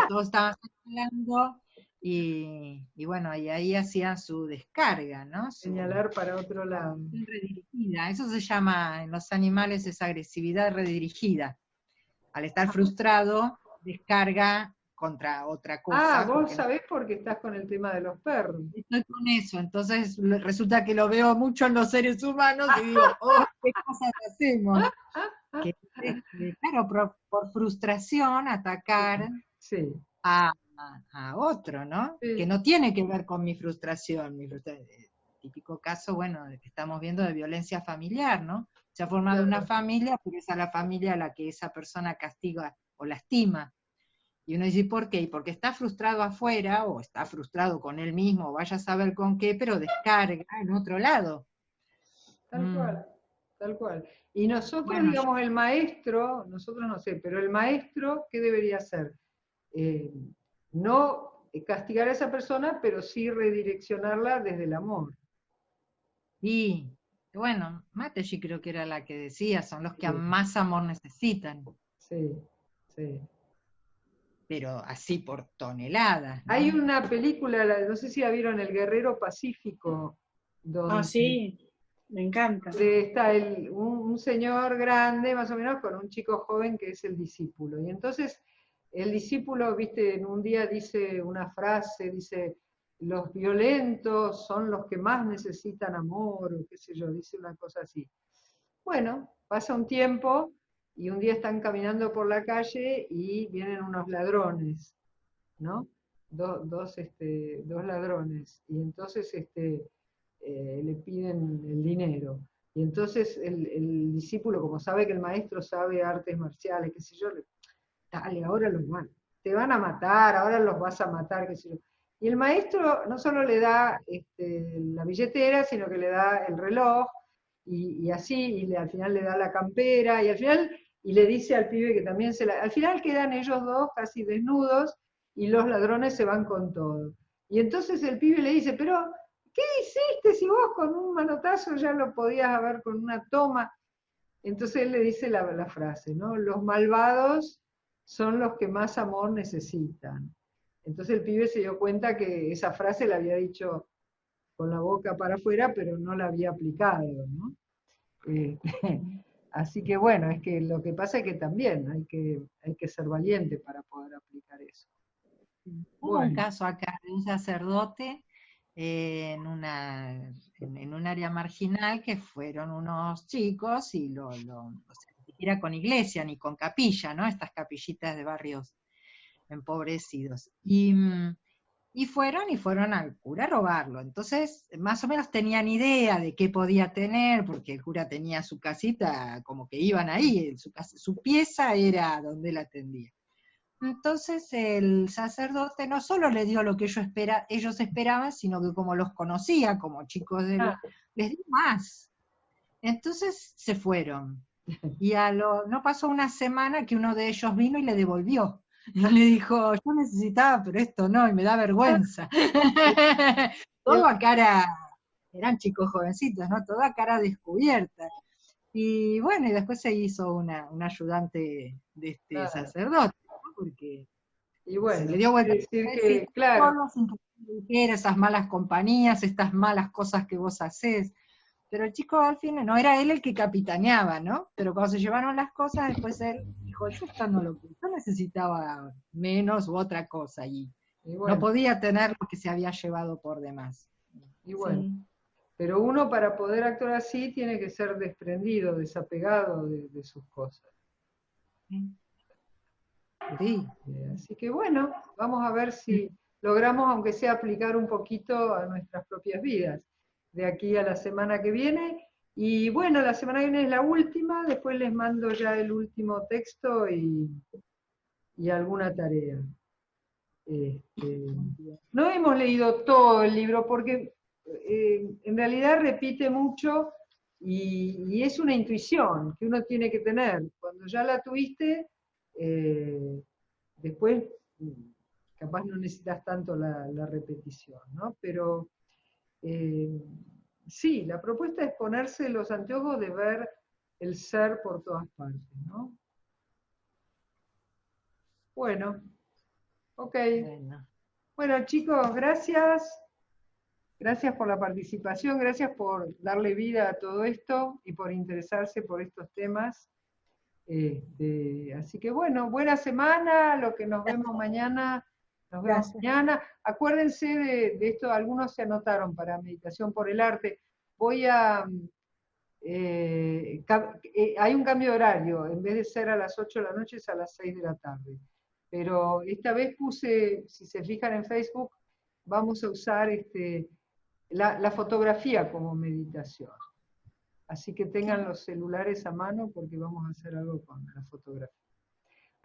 todos estaban señalando, y bueno, y ahí hacían su descarga, ¿no? Señalar para otro lado. Redirigida, eso se llama, en los animales es agresividad redirigida. Al estar frustrado, descarga contra otra cosa. Vos sabés porque estás con el tema de los perros. Estoy con eso, entonces resulta que lo veo mucho en los seres humanos y digo, ¿qué cosas hacemos? Que, claro, por frustración atacar a otro, ¿no? Sí. Que no tiene que ver con mi frustración. Típico caso, bueno, que estamos viendo de violencia familiar, ¿no? Se ha formado una familia, pero es a la familia a la que esa persona castiga o lastima. Y uno dice, ¿por qué? Porque está frustrado afuera, o está frustrado con él mismo, o vaya a saber con qué, pero descarga en otro lado. Tal cual, tal cual. Y nosotros, digamos, el maestro, nosotros no sé, pero el maestro, ¿qué debería hacer? No castigar a esa persona, pero sí redireccionarla desde el amor. Y, bueno, Mateshi creo que era la que decía, son los que más amor necesitan. Sí, sí. Pero así por toneladas, ¿no? Hay una película, no sé si la vieron, El Guerrero Pacífico. Donde sí, me encanta. Está un señor grande, más o menos, con un chico joven que es el discípulo. Y entonces el discípulo, viste, en un día dice una frase, dice, los violentos son los que más necesitan amor, o qué sé yo, dice una cosa así. Bueno, pasa un tiempo, y un día están caminando por la calle y vienen unos ladrones, ¿no? Dos ladrones, y entonces le piden el dinero. Y entonces el discípulo, como sabe que el maestro sabe artes marciales, qué sé yo, dale, ahora te van a matar, ahora los vas a matar, qué sé yo. Y el maestro no solo le da la billetera, sino que le da el reloj, y así, y al final le da la campera, y al final... Y le dice al pibe que también al final quedan ellos dos casi desnudos y los ladrones se van con todo. Y entonces el pibe le dice, pero, ¿qué hiciste si vos con un manotazo ya lo podías haber con una toma? Entonces él le dice la frase, ¿no? Los malvados son los que más amor necesitan. Entonces el pibe se dio cuenta que esa frase la había dicho con la boca para afuera, pero no la había aplicado, ¿no? Así que bueno, es que lo que pasa es que también hay que ser valiente para poder aplicar eso. Hubo un caso acá de un sacerdote en un área marginal que fueron unos chicos y o sea, ni siquiera con iglesia ni con capilla, ¿no? Estas capillitas de barrios empobrecidos. Y fueron al cura a robarlo. Entonces, más o menos tenían idea de qué podía tener, porque el cura tenía su casita, como que iban ahí, su pieza era donde él atendía. Entonces el sacerdote no solo le dio lo que ellos esperaban, sino que como los conocía como chicos les dio más. Entonces se fueron. Y no pasó una semana que uno de ellos vino y le devolvió. Y le dijo, yo necesitaba, pero esto no, y me da vergüenza. Todo a cara, eran chicos jovencitos, ¿no? Toda cara descubierta. Y bueno, y después se hizo un ayudante de este Claro. sacerdote, ¿no? Porque Y bueno, se le dio vuelta quiere decir a que, claro, solo, sin que dijera esas malas compañías, estas malas cosas que vos hacés. Pero el chico al fin no era él el que capitaneaba, ¿no? Pero cuando se llevaron las cosas, después él dijo, yo esto no lo quiero, yo necesitaba menos u otra cosa, y bueno, no podía tener lo que se había llevado por demás. y bueno. Sí. Pero uno para poder actuar así tiene que ser desprendido, desapegado de sus cosas. Sí. Así que bueno, vamos a ver si logramos, aunque sea, aplicar un poquito a nuestras propias vidas de aquí a la semana que viene. Y bueno, la semana que viene es la última, después les mando ya el último texto y alguna tarea. No hemos leído todo el libro porque en realidad repite mucho y es una intuición que uno tiene que tener. Cuando ya la tuviste, después capaz no necesitas tanto la repetición, ¿no? Pero sí, la propuesta es ponerse los anteojos de ver el ser por todas partes, ¿no? Bueno, ok. Bueno, chicos, gracias. Gracias por la participación, gracias por darle vida a todo esto y por interesarse por estos temas. Así que bueno, buena semana, lo que nos vemos mañana. Nos vemos mañana. Acuérdense de esto, algunos se anotaron para Meditación por el Arte. Voy a... hay un cambio de horario, en vez de ser a las 8 de la noche es a las 6 de la tarde. Pero esta vez puse, si se fijan en Facebook, vamos a usar la fotografía como meditación. Así que tengan los celulares a mano porque vamos a hacer algo con la fotografía.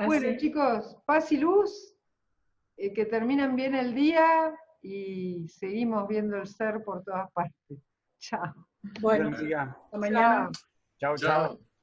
Bueno, chicos, paz y luz, que terminen bien el día y seguimos viendo el ser por todas partes. Chao. Bueno, Buen día. hasta mañana. Chao, chao.